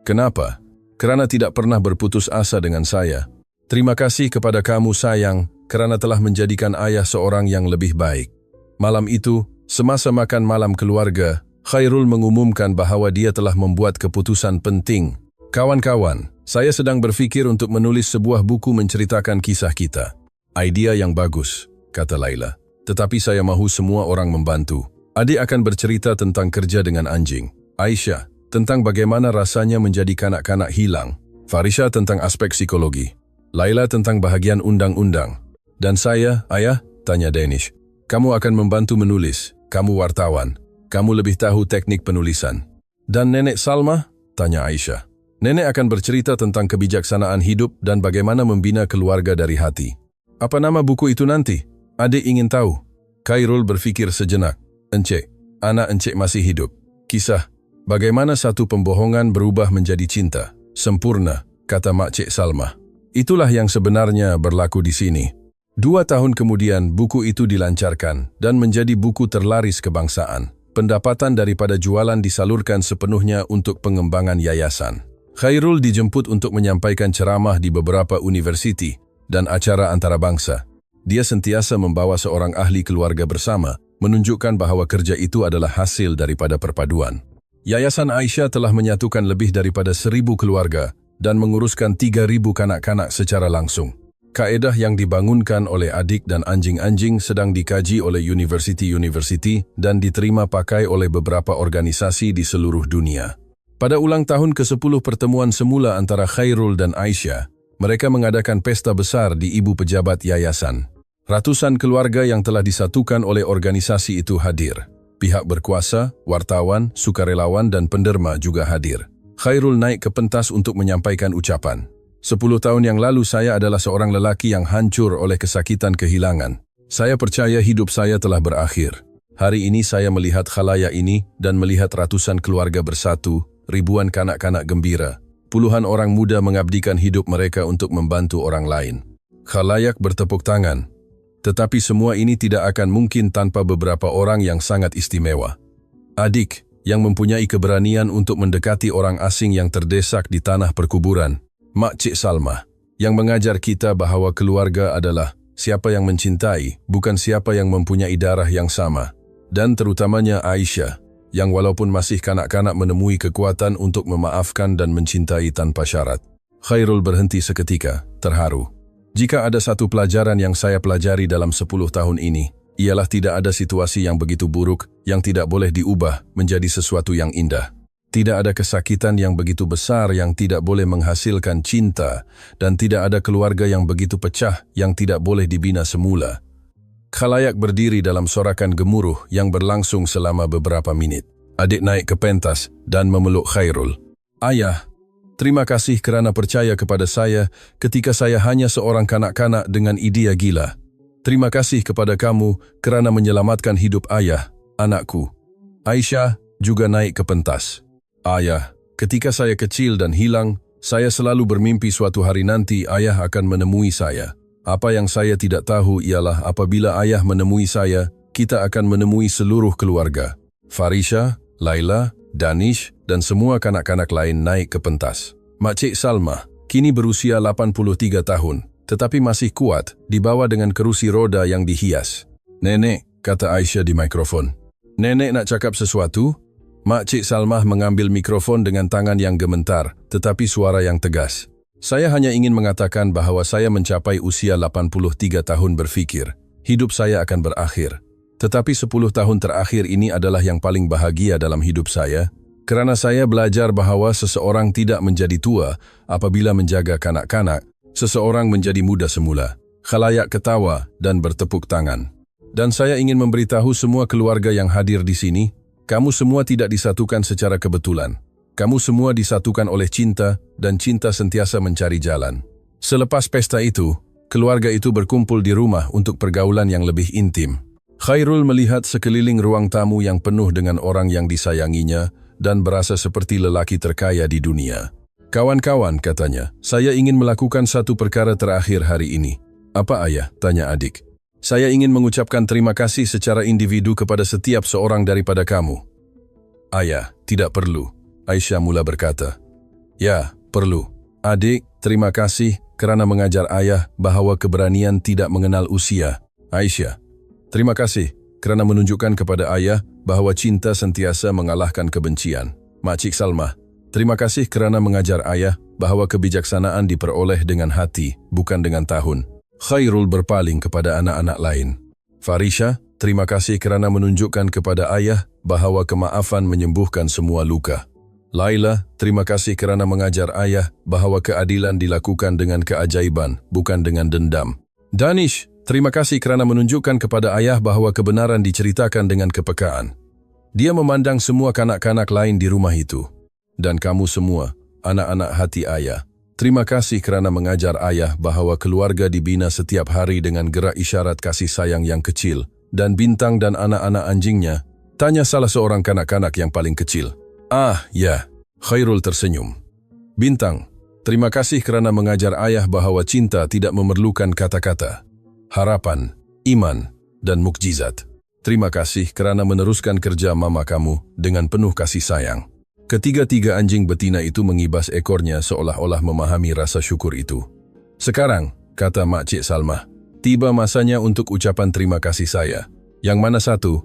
Kenapa? Kerana tidak pernah berputus asa dengan saya. Terima kasih kepada kamu, sayang, kerana telah menjadikan ayah seorang yang lebih baik. Malam itu, semasa makan malam keluarga, Khairul mengumumkan bahawa dia telah membuat keputusan penting. Kawan-kawan, saya sedang berfikir untuk menulis sebuah buku menceritakan kisah kita. Idea yang bagus, kata Laila. Tetapi saya mahu semua orang membantu. Adik akan bercerita tentang kerja dengan anjing. Aisyah, tentang bagaimana rasanya menjadi kanak-kanak hilang. Farisha tentang aspek psikologi. Laila tentang bahagian undang-undang. Dan saya, ayah, tanya Danish. Kamu akan membantu menulis. Kamu wartawan. Kamu lebih tahu teknik penulisan. Dan Nenek Salmah? Tanya Aisyah. Nenek akan bercerita tentang kebijaksanaan hidup dan bagaimana membina keluarga dari hati. Apa nama buku itu nanti? Adik ingin tahu. Khairul berfikir sejenak. Encik, anak encik masih hidup. Kisah, bagaimana satu pembohongan berubah menjadi cinta. Sempurna, kata Makcik Salmah. Itulah yang sebenarnya berlaku di sini. 2 tahun kemudian, buku itu dilancarkan dan menjadi buku terlaris kebangsaan. Pendapatan daripada jualan disalurkan sepenuhnya untuk pengembangan yayasan. Khairul dijemput untuk menyampaikan ceramah di beberapa universiti dan acara antarabangsa. Dia sentiasa membawa seorang ahli keluarga bersama, menunjukkan bahawa kerja itu adalah hasil daripada perpaduan. Yayasan Aisyah telah menyatukan lebih daripada 1,000 keluarga dan menguruskan 3,000 kanak-kanak secara langsung. Kaedah yang dibangunkan oleh adik dan anjing-anjing sedang dikaji oleh universiti-universiti dan diterima pakai oleh beberapa organisasi di seluruh dunia. Pada ulang tahun ke-10 pertemuan semula antara Khairul dan Aisyah, mereka mengadakan pesta besar di ibu pejabat yayasan. Ratusan keluarga yang telah disatukan oleh organisasi itu hadir. Pihak berkuasa, wartawan, sukarelawan dan penderma juga hadir. Khairul naik ke pentas untuk menyampaikan ucapan. 10 tahun yang lalu saya adalah seorang lelaki yang hancur oleh kesakitan kehilangan. Saya percaya hidup saya telah berakhir. Hari ini saya melihat khalayak ini dan melihat ratusan keluarga bersatu, ribuan kanak-kanak gembira. Puluhan orang muda mengabdikan hidup mereka untuk membantu orang lain. Khalayak bertepuk tangan. Tetapi semua ini tidak akan mungkin tanpa beberapa orang yang sangat istimewa. Adik, yang mempunyai keberanian untuk mendekati orang asing yang terdesak di tanah perkuburan. Makcik Salmah, yang mengajar kita bahawa keluarga adalah siapa yang mencintai, bukan siapa yang mempunyai darah yang sama. Dan terutamanya Aisyah, yang walaupun masih kanak-kanak menemui kekuatan untuk memaafkan dan mencintai tanpa syarat. Khairul berhenti seketika, terharu. Jika ada satu pelajaran yang saya pelajari dalam 10 tahun ini, ialah tidak ada situasi yang begitu buruk yang tidak boleh diubah menjadi sesuatu yang indah. Tidak ada kesakitan yang begitu besar yang tidak boleh menghasilkan cinta, dan tidak ada keluarga yang begitu pecah yang tidak boleh dibina semula. Khalayak berdiri dalam sorakan gemuruh yang berlangsung selama beberapa menit. Adik naik ke pentas dan memeluk Khairul. Ayah, terima kasih kerana percaya kepada saya ketika saya hanya seorang kanak-kanak dengan idea gila. Terima kasih kepada kamu kerana menyelamatkan hidup ayah, anakku. Aisyah juga naik ke pentas. Ayah, ketika saya kecil dan hilang, saya selalu bermimpi suatu hari nanti ayah akan menemui saya. Apa yang saya tidak tahu ialah apabila ayah menemui saya, kita akan menemui seluruh keluarga. Farisha, Laila, Danish, dan semua kanak-kanak lain naik ke pentas. Makcik Salmah, kini berusia 83 tahun, tetapi masih kuat, dibawa dengan kerusi roda yang dihias. Nenek, kata Aisyah di mikrofon. Nenek nak cakap sesuatu? Makcik Salmah mengambil mikrofon dengan tangan yang gemetar, tetapi suara yang tegas. Saya hanya ingin mengatakan bahawa saya mencapai usia 83 tahun berfikir. Hidup saya akan berakhir. Tetapi 10 tahun terakhir ini adalah yang paling bahagia dalam hidup saya. Kerana saya belajar bahawa seseorang tidak menjadi tua apabila menjaga kanak-kanak, seseorang menjadi muda semula. Khalayak ketawa dan bertepuk tangan. Dan saya ingin memberitahu semua keluarga yang hadir di sini, kamu semua tidak disatukan secara kebetulan. Kamu semua disatukan oleh cinta, dan cinta sentiasa mencari jalan. Selepas pesta itu, keluarga itu berkumpul di rumah untuk pergaulan yang lebih intim. Khairul melihat sekeliling ruang tamu yang penuh dengan orang yang disayanginya dan berasa seperti lelaki terkaya di dunia. Kawan-kawan, katanya, saya ingin melakukan satu perkara terakhir hari ini. Apa ayah? Tanya adik. Saya ingin mengucapkan terima kasih secara individu kepada setiap seorang daripada kamu. Ayah, tidak perlu. Aisyah mula berkata. Ya, perlu. Adik, terima kasih kerana mengajar ayah bahawa keberanian tidak mengenal usia. Aisyah, terima kasih kerana menunjukkan kepada ayah bahawa cinta sentiasa mengalahkan kebencian. Makcik Salma, terima kasih kerana mengajar ayah bahawa kebijaksanaan diperoleh dengan hati, bukan dengan tahun. Khairul berpaling kepada anak-anak lain. Farisha, terima kasih kerana menunjukkan kepada ayah bahawa kemaafan menyembuhkan semua luka. Laila, terima kasih kerana mengajar ayah bahawa keadilan dilakukan dengan keajaiban, bukan dengan dendam. Danish, terima kasih kerana menunjukkan kepada ayah bahawa kebenaran diceritakan dengan kepekaan. Dia memandang semua kanak-kanak lain di rumah itu. Dan kamu semua, anak-anak hati ayah, terima kasih kerana mengajar ayah bahawa keluarga dibina setiap hari dengan gerak isyarat kasih sayang yang kecil. Dan Bintang dan anak-anak anjingnya, tanya salah seorang kanak-kanak yang paling kecil. Ah, ya. Khairul tersenyum. Bintang, terima kasih kerana mengajar ayah bahawa cinta tidak memerlukan kata-kata. Harapan, iman, dan mukjizat. Terima kasih kerana meneruskan kerja mama kamu dengan penuh kasih sayang. Ketiga-tiga anjing betina itu mengibas ekornya seolah-olah memahami rasa syukur itu. Sekarang, kata Makcik Salma, tiba masanya untuk ucapan terima kasih saya. Yang mana satu?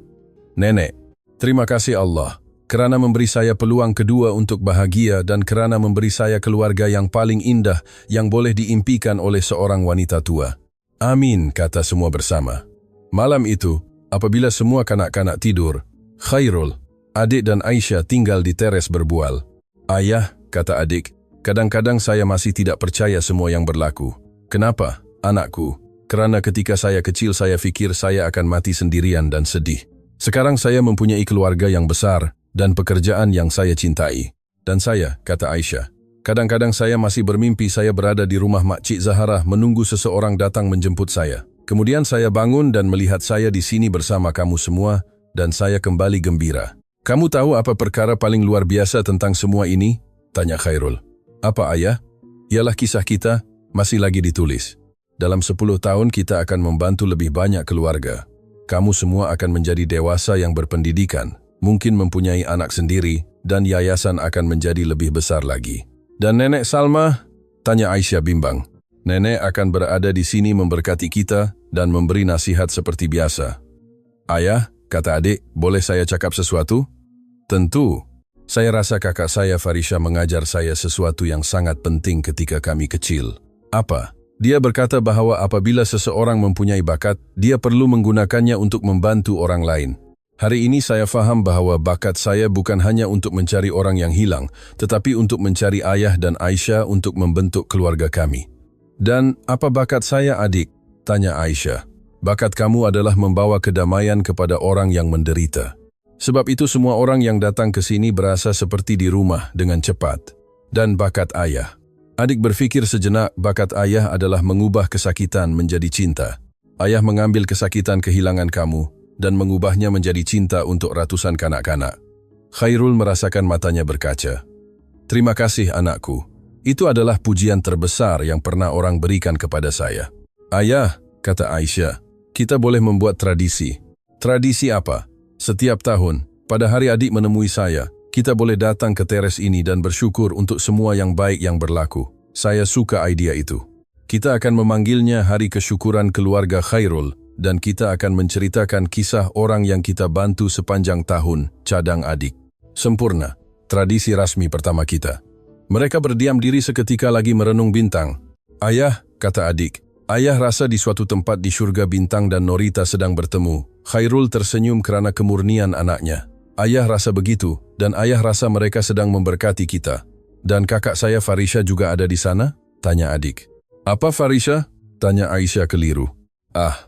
Nenek, terima kasih Allah kerana memberi saya peluang kedua untuk bahagia dan kerana memberi saya keluarga yang paling indah yang boleh diimpikan oleh seorang wanita tua. Amin, kata semua bersama. Malam itu, apabila semua kanak-kanak tidur, Khairul, adik dan Aisyah tinggal di teres berbual. Ayah, kata adik, kadang-kadang saya masih tidak percaya semua yang berlaku. Kenapa, anakku? Kerana ketika saya kecil saya fikir saya akan mati sendirian dan sedih. Sekarang saya mempunyai keluarga yang besar dan pekerjaan yang saya cintai. Dan saya, kata Aisyah, kadang-kadang saya masih bermimpi saya berada di rumah Makcik Zahara menunggu seseorang datang menjemput saya. Kemudian saya bangun dan melihat saya di sini bersama kamu semua dan saya kembali gembira. Kamu tahu apa perkara paling luar biasa tentang semua ini? Tanya Khairul. Apa ayah? Ialah kisah kita masih lagi ditulis. Dalam 10 tahun kita akan membantu lebih banyak keluarga. Kamu semua akan menjadi dewasa yang berpendidikan, mungkin mempunyai anak sendiri, dan yayasan akan menjadi lebih besar lagi. Dan Nenek Salma? Tanya Aisyah bimbang. Nenek akan berada di sini memberkati kita dan memberi nasihat seperti biasa. Ayah, kata adik, boleh saya cakap sesuatu? Tentu. Saya rasa kakak saya Farisha mengajar saya sesuatu yang sangat penting ketika kami kecil. Apa? Dia berkata bahawa apabila seseorang mempunyai bakat, dia perlu menggunakannya untuk membantu orang lain. Hari ini saya faham bahawa bakat saya bukan hanya untuk mencari orang yang hilang, tetapi untuk mencari ayah dan Aisyah untuk membentuk keluarga kami. Dan apa bakat saya, adik? Tanya Aisyah. Bakat kamu adalah membawa kedamaian kepada orang yang menderita. Sebab itu semua orang yang datang ke sini berasa seperti di rumah dengan cepat. Dan bakat ayah. Adik berfikir sejenak, bakat ayah adalah mengubah kesakitan menjadi cinta. Ayah mengambil kesakitan kehilangan kamu dan mengubahnya menjadi cinta untuk ratusan kanak-kanak. Khairul merasakan matanya berkaca. Terima kasih anakku. Itu adalah pujian terbesar yang pernah orang berikan kepada saya. Ayah, kata Aisyah, kita boleh membuat tradisi. Tradisi apa? Setiap tahun, pada hari adik menemui saya, kita boleh datang ke teres ini dan bersyukur untuk semua yang baik yang berlaku. Saya suka idea itu. Kita akan memanggilnya Hari Kesyukuran Keluarga Khairul dan kita akan menceritakan kisah orang yang kita bantu sepanjang tahun, cadang adik. Sempurna, tradisi rasmi pertama kita. Mereka berdiam diri seketika lagi merenung Bintang. Ayah, kata adik, ayah rasa di suatu tempat di syurga Bintang dan Norita sedang bertemu. Khairul tersenyum kerana kemurnian anaknya. Ayah rasa begitu, dan ayah rasa mereka sedang memberkati kita. Dan kakak saya Farisha juga ada di sana? Tanya adik. Apa Farisha? Tanya Aisyah keliru. Ah,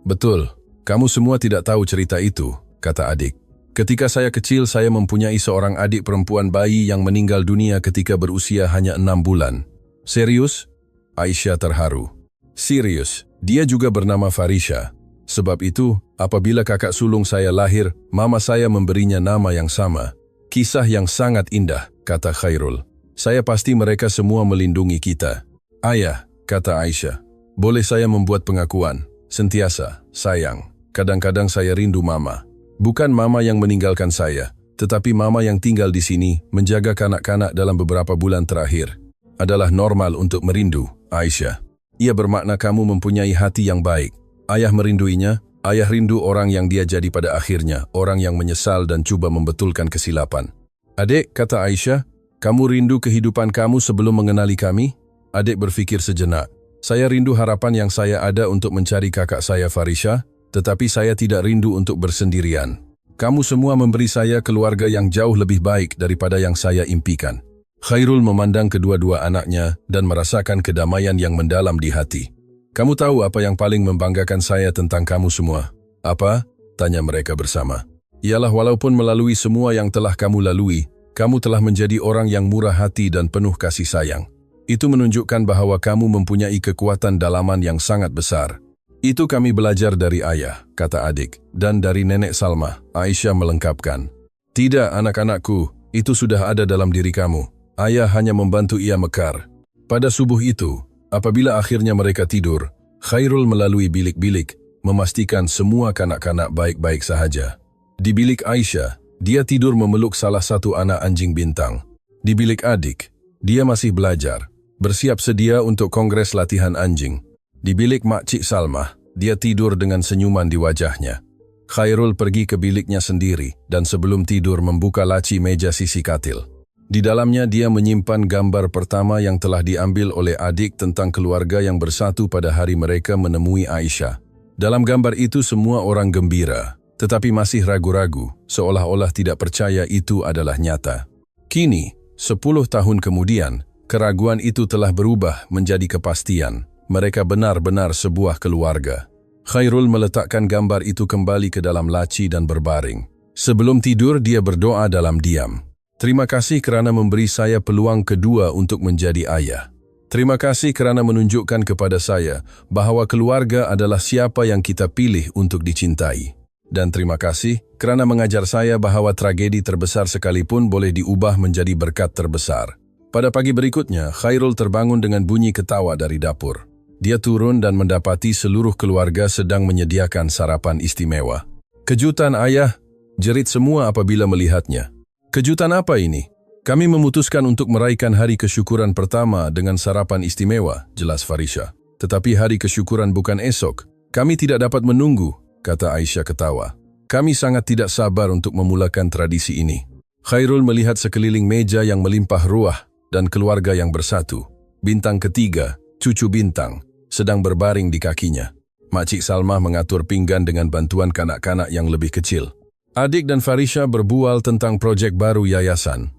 betul. Kamu semua tidak tahu cerita itu, kata adik. Ketika saya kecil, saya mempunyai seorang adik perempuan bayi yang meninggal dunia ketika berusia hanya 6 bulan. Serius? Aisyah terharu. Serius, dia juga bernama Farisha. Sebab itu, apabila kakak sulung saya lahir, mama saya memberinya nama yang sama. Kisah yang sangat indah, kata Khairul. Saya pasti mereka semua melindungi kita. Ayah, kata Aisyah, boleh saya membuat pengakuan? Sentiasa, sayang. Kadang-kadang saya rindu mama. Bukan mama yang meninggalkan saya, tetapi mama yang tinggal di sini menjaga kanak-kanak dalam beberapa bulan terakhir. Adalah normal untuk merindu, Aisyah. Ia bermakna kamu mempunyai hati yang baik. Ayah merinduinya, ayah rindu orang yang dia jadi pada akhirnya, orang yang menyesal dan coba membetulkan kesilapan. Adik, kata Aisyah, kamu rindu kehidupan kamu sebelum mengenali kami? Adik berfikir sejenak. Saya rindu harapan yang saya ada untuk mencari kakak saya Farisha, tetapi saya tidak rindu untuk bersendirian. Kamu semua memberi saya keluarga yang jauh lebih baik daripada yang saya impikan. Khairul memandang kedua-dua anaknya dan merasakan kedamaian yang mendalam di hati. Kamu tahu apa yang paling membanggakan saya tentang kamu semua? Apa? Tanya mereka bersama. Ialah walaupun melalui semua yang telah kamu lalui, kamu telah menjadi orang yang murah hati dan penuh kasih sayang. Itu menunjukkan bahwa kamu mempunyai kekuatan dalaman yang sangat besar. Itu kami belajar dari ayah, kata adik, dan dari nenek Salma. Aisyah melengkapkan. Tidak, anak-anakku, itu sudah ada dalam diri kamu. Ayah hanya membantu ia mekar. Pada subuh itu, apabila akhirnya mereka tidur, Khairul melalui bilik-bilik, memastikan semua kanak-kanak baik-baik sahaja. Di bilik Aisyah, dia tidur memeluk salah satu anak anjing bintang. Di bilik adik, dia masih belajar, bersiap sedia untuk kongres latihan anjing. Di bilik Makcik Salma, dia tidur dengan senyuman di wajahnya. Khairul pergi ke biliknya sendiri dan sebelum tidur membuka laci meja sisi katil. Di dalamnya dia menyimpan gambar pertama yang telah diambil oleh adik tentang keluarga yang bersatu pada hari mereka menemui Aisyah. Dalam gambar itu semua orang gembira, tetapi masih ragu-ragu, seolah-olah tidak percaya itu adalah nyata. Kini, 10 tahun kemudian, keraguan itu telah berubah menjadi kepastian. Mereka benar-benar sebuah keluarga. Khairul meletakkan gambar itu kembali ke dalam laci dan berbaring. Sebelum tidur dia berdoa dalam diam. Terima kasih kerana memberi saya peluang kedua untuk menjadi ayah. Terima kasih kerana menunjukkan kepada saya bahawa keluarga adalah siapa yang kita pilih untuk dicintai. Dan terima kasih kerana mengajar saya bahawa tragedi terbesar sekalipun boleh diubah menjadi berkat terbesar. Pada pagi berikutnya, Khairul terbangun dengan bunyi ketawa dari dapur. Dia turun dan mendapati seluruh keluarga sedang menyediakan sarapan istimewa. Kejutan ayah, jerit semua apabila melihatnya. Kejutan apa ini? Kami memutuskan untuk meraihkan hari kesyukuran pertama dengan sarapan istimewa, jelas Farisha. Tetapi hari kesyukuran bukan esok. Kami tidak dapat menunggu, kata Aisyah ketawa. Kami sangat tidak sabar untuk memulakan tradisi ini. Khairul melihat sekeliling meja yang melimpah ruah dan keluarga yang bersatu. Bintang ketiga, cucu bintang, sedang berbaring di kakinya. Makcik Salma mengatur pinggan dengan bantuan kanak-kanak yang lebih kecil. Adik dan Farisha berbual tentang projek baru yayasan.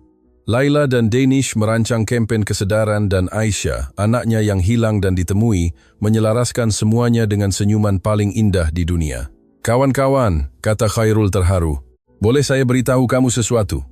Laila dan Danish merancang kempen kesedaran dan Aisyah, anaknya yang hilang dan ditemui, menyelaraskan semuanya dengan senyuman paling indah di dunia. Kawan-kawan, kata Khairul terharu, boleh saya beritahu kamu sesuatu?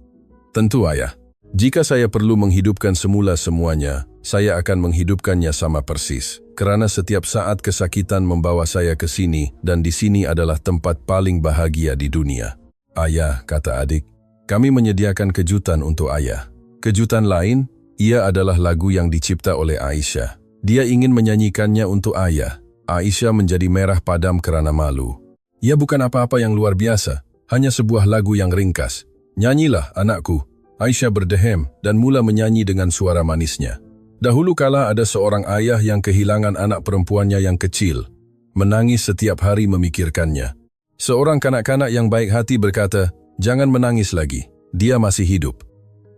Tentu ayah. Jika saya perlu menghidupkan semula semuanya, saya akan menghidupkannya sama persis. Kerana setiap saat kesakitan membawa saya ke sini dan di sini adalah tempat paling bahagia di dunia. Ayah, kata adik, kami menyediakan kejutan untuk ayah. Kejutan lain, ia adalah lagu yang dicipta oleh Aisyah. Dia ingin menyanyikannya untuk ayah. Aisyah menjadi merah padam kerana malu. Ia bukan apa-apa yang luar biasa, hanya sebuah lagu yang ringkas. Nyanyilah, anakku. Aisyah berdehem dan mula menyanyi dengan suara manisnya. Dahulu kala ada seorang ayah yang kehilangan anak perempuannya yang kecil. Menangis setiap hari memikirkannya. Seorang kanak-kanak yang baik hati berkata, jangan menangis lagi, dia masih hidup.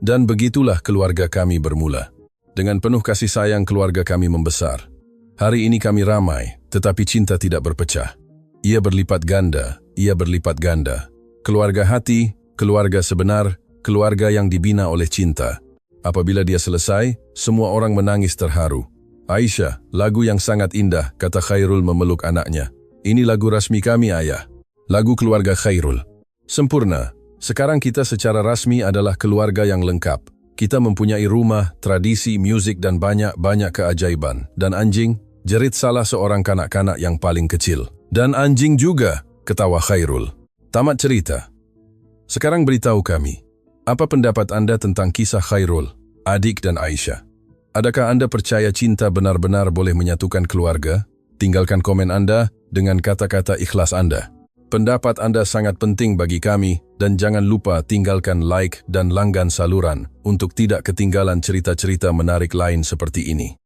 Dan begitulah keluarga kami bermula. Dengan penuh kasih sayang keluarga kami membesar. Hari ini kami ramai, tetapi cinta tidak berpecah. Ia berlipat ganda, ia berlipat ganda. Keluarga hati, Keluarga sebenar, keluarga yang dibina oleh cinta. Apabila dia selesai, semua orang menangis terharu. Aisyah, lagu yang sangat indah, kata Khairul memeluk anaknya. Ini lagu rasmi kami, ayah. Lagu keluarga Khairul. Sempurna. Sekarang kita secara rasmi adalah keluarga yang lengkap. Kita mempunyai rumah, tradisi, musik, dan banyak-banyak keajaiban. Dan anjing, jerit salah seorang kanak-kanak yang paling kecil. Dan anjing juga, ketawa Khairul. Tamat cerita. Sekarang beritahu kami, apa pendapat Anda tentang kisah Khairul, adik dan Aisyah? Adakah Anda percaya cinta benar-benar boleh menyatukan keluarga? Tinggalkan komen Anda dengan kata-kata ikhlas Anda. Pendapat Anda sangat penting bagi kami dan jangan lupa tinggalkan like dan langgan saluran untuk tidak ketinggalan cerita-cerita menarik lain seperti ini.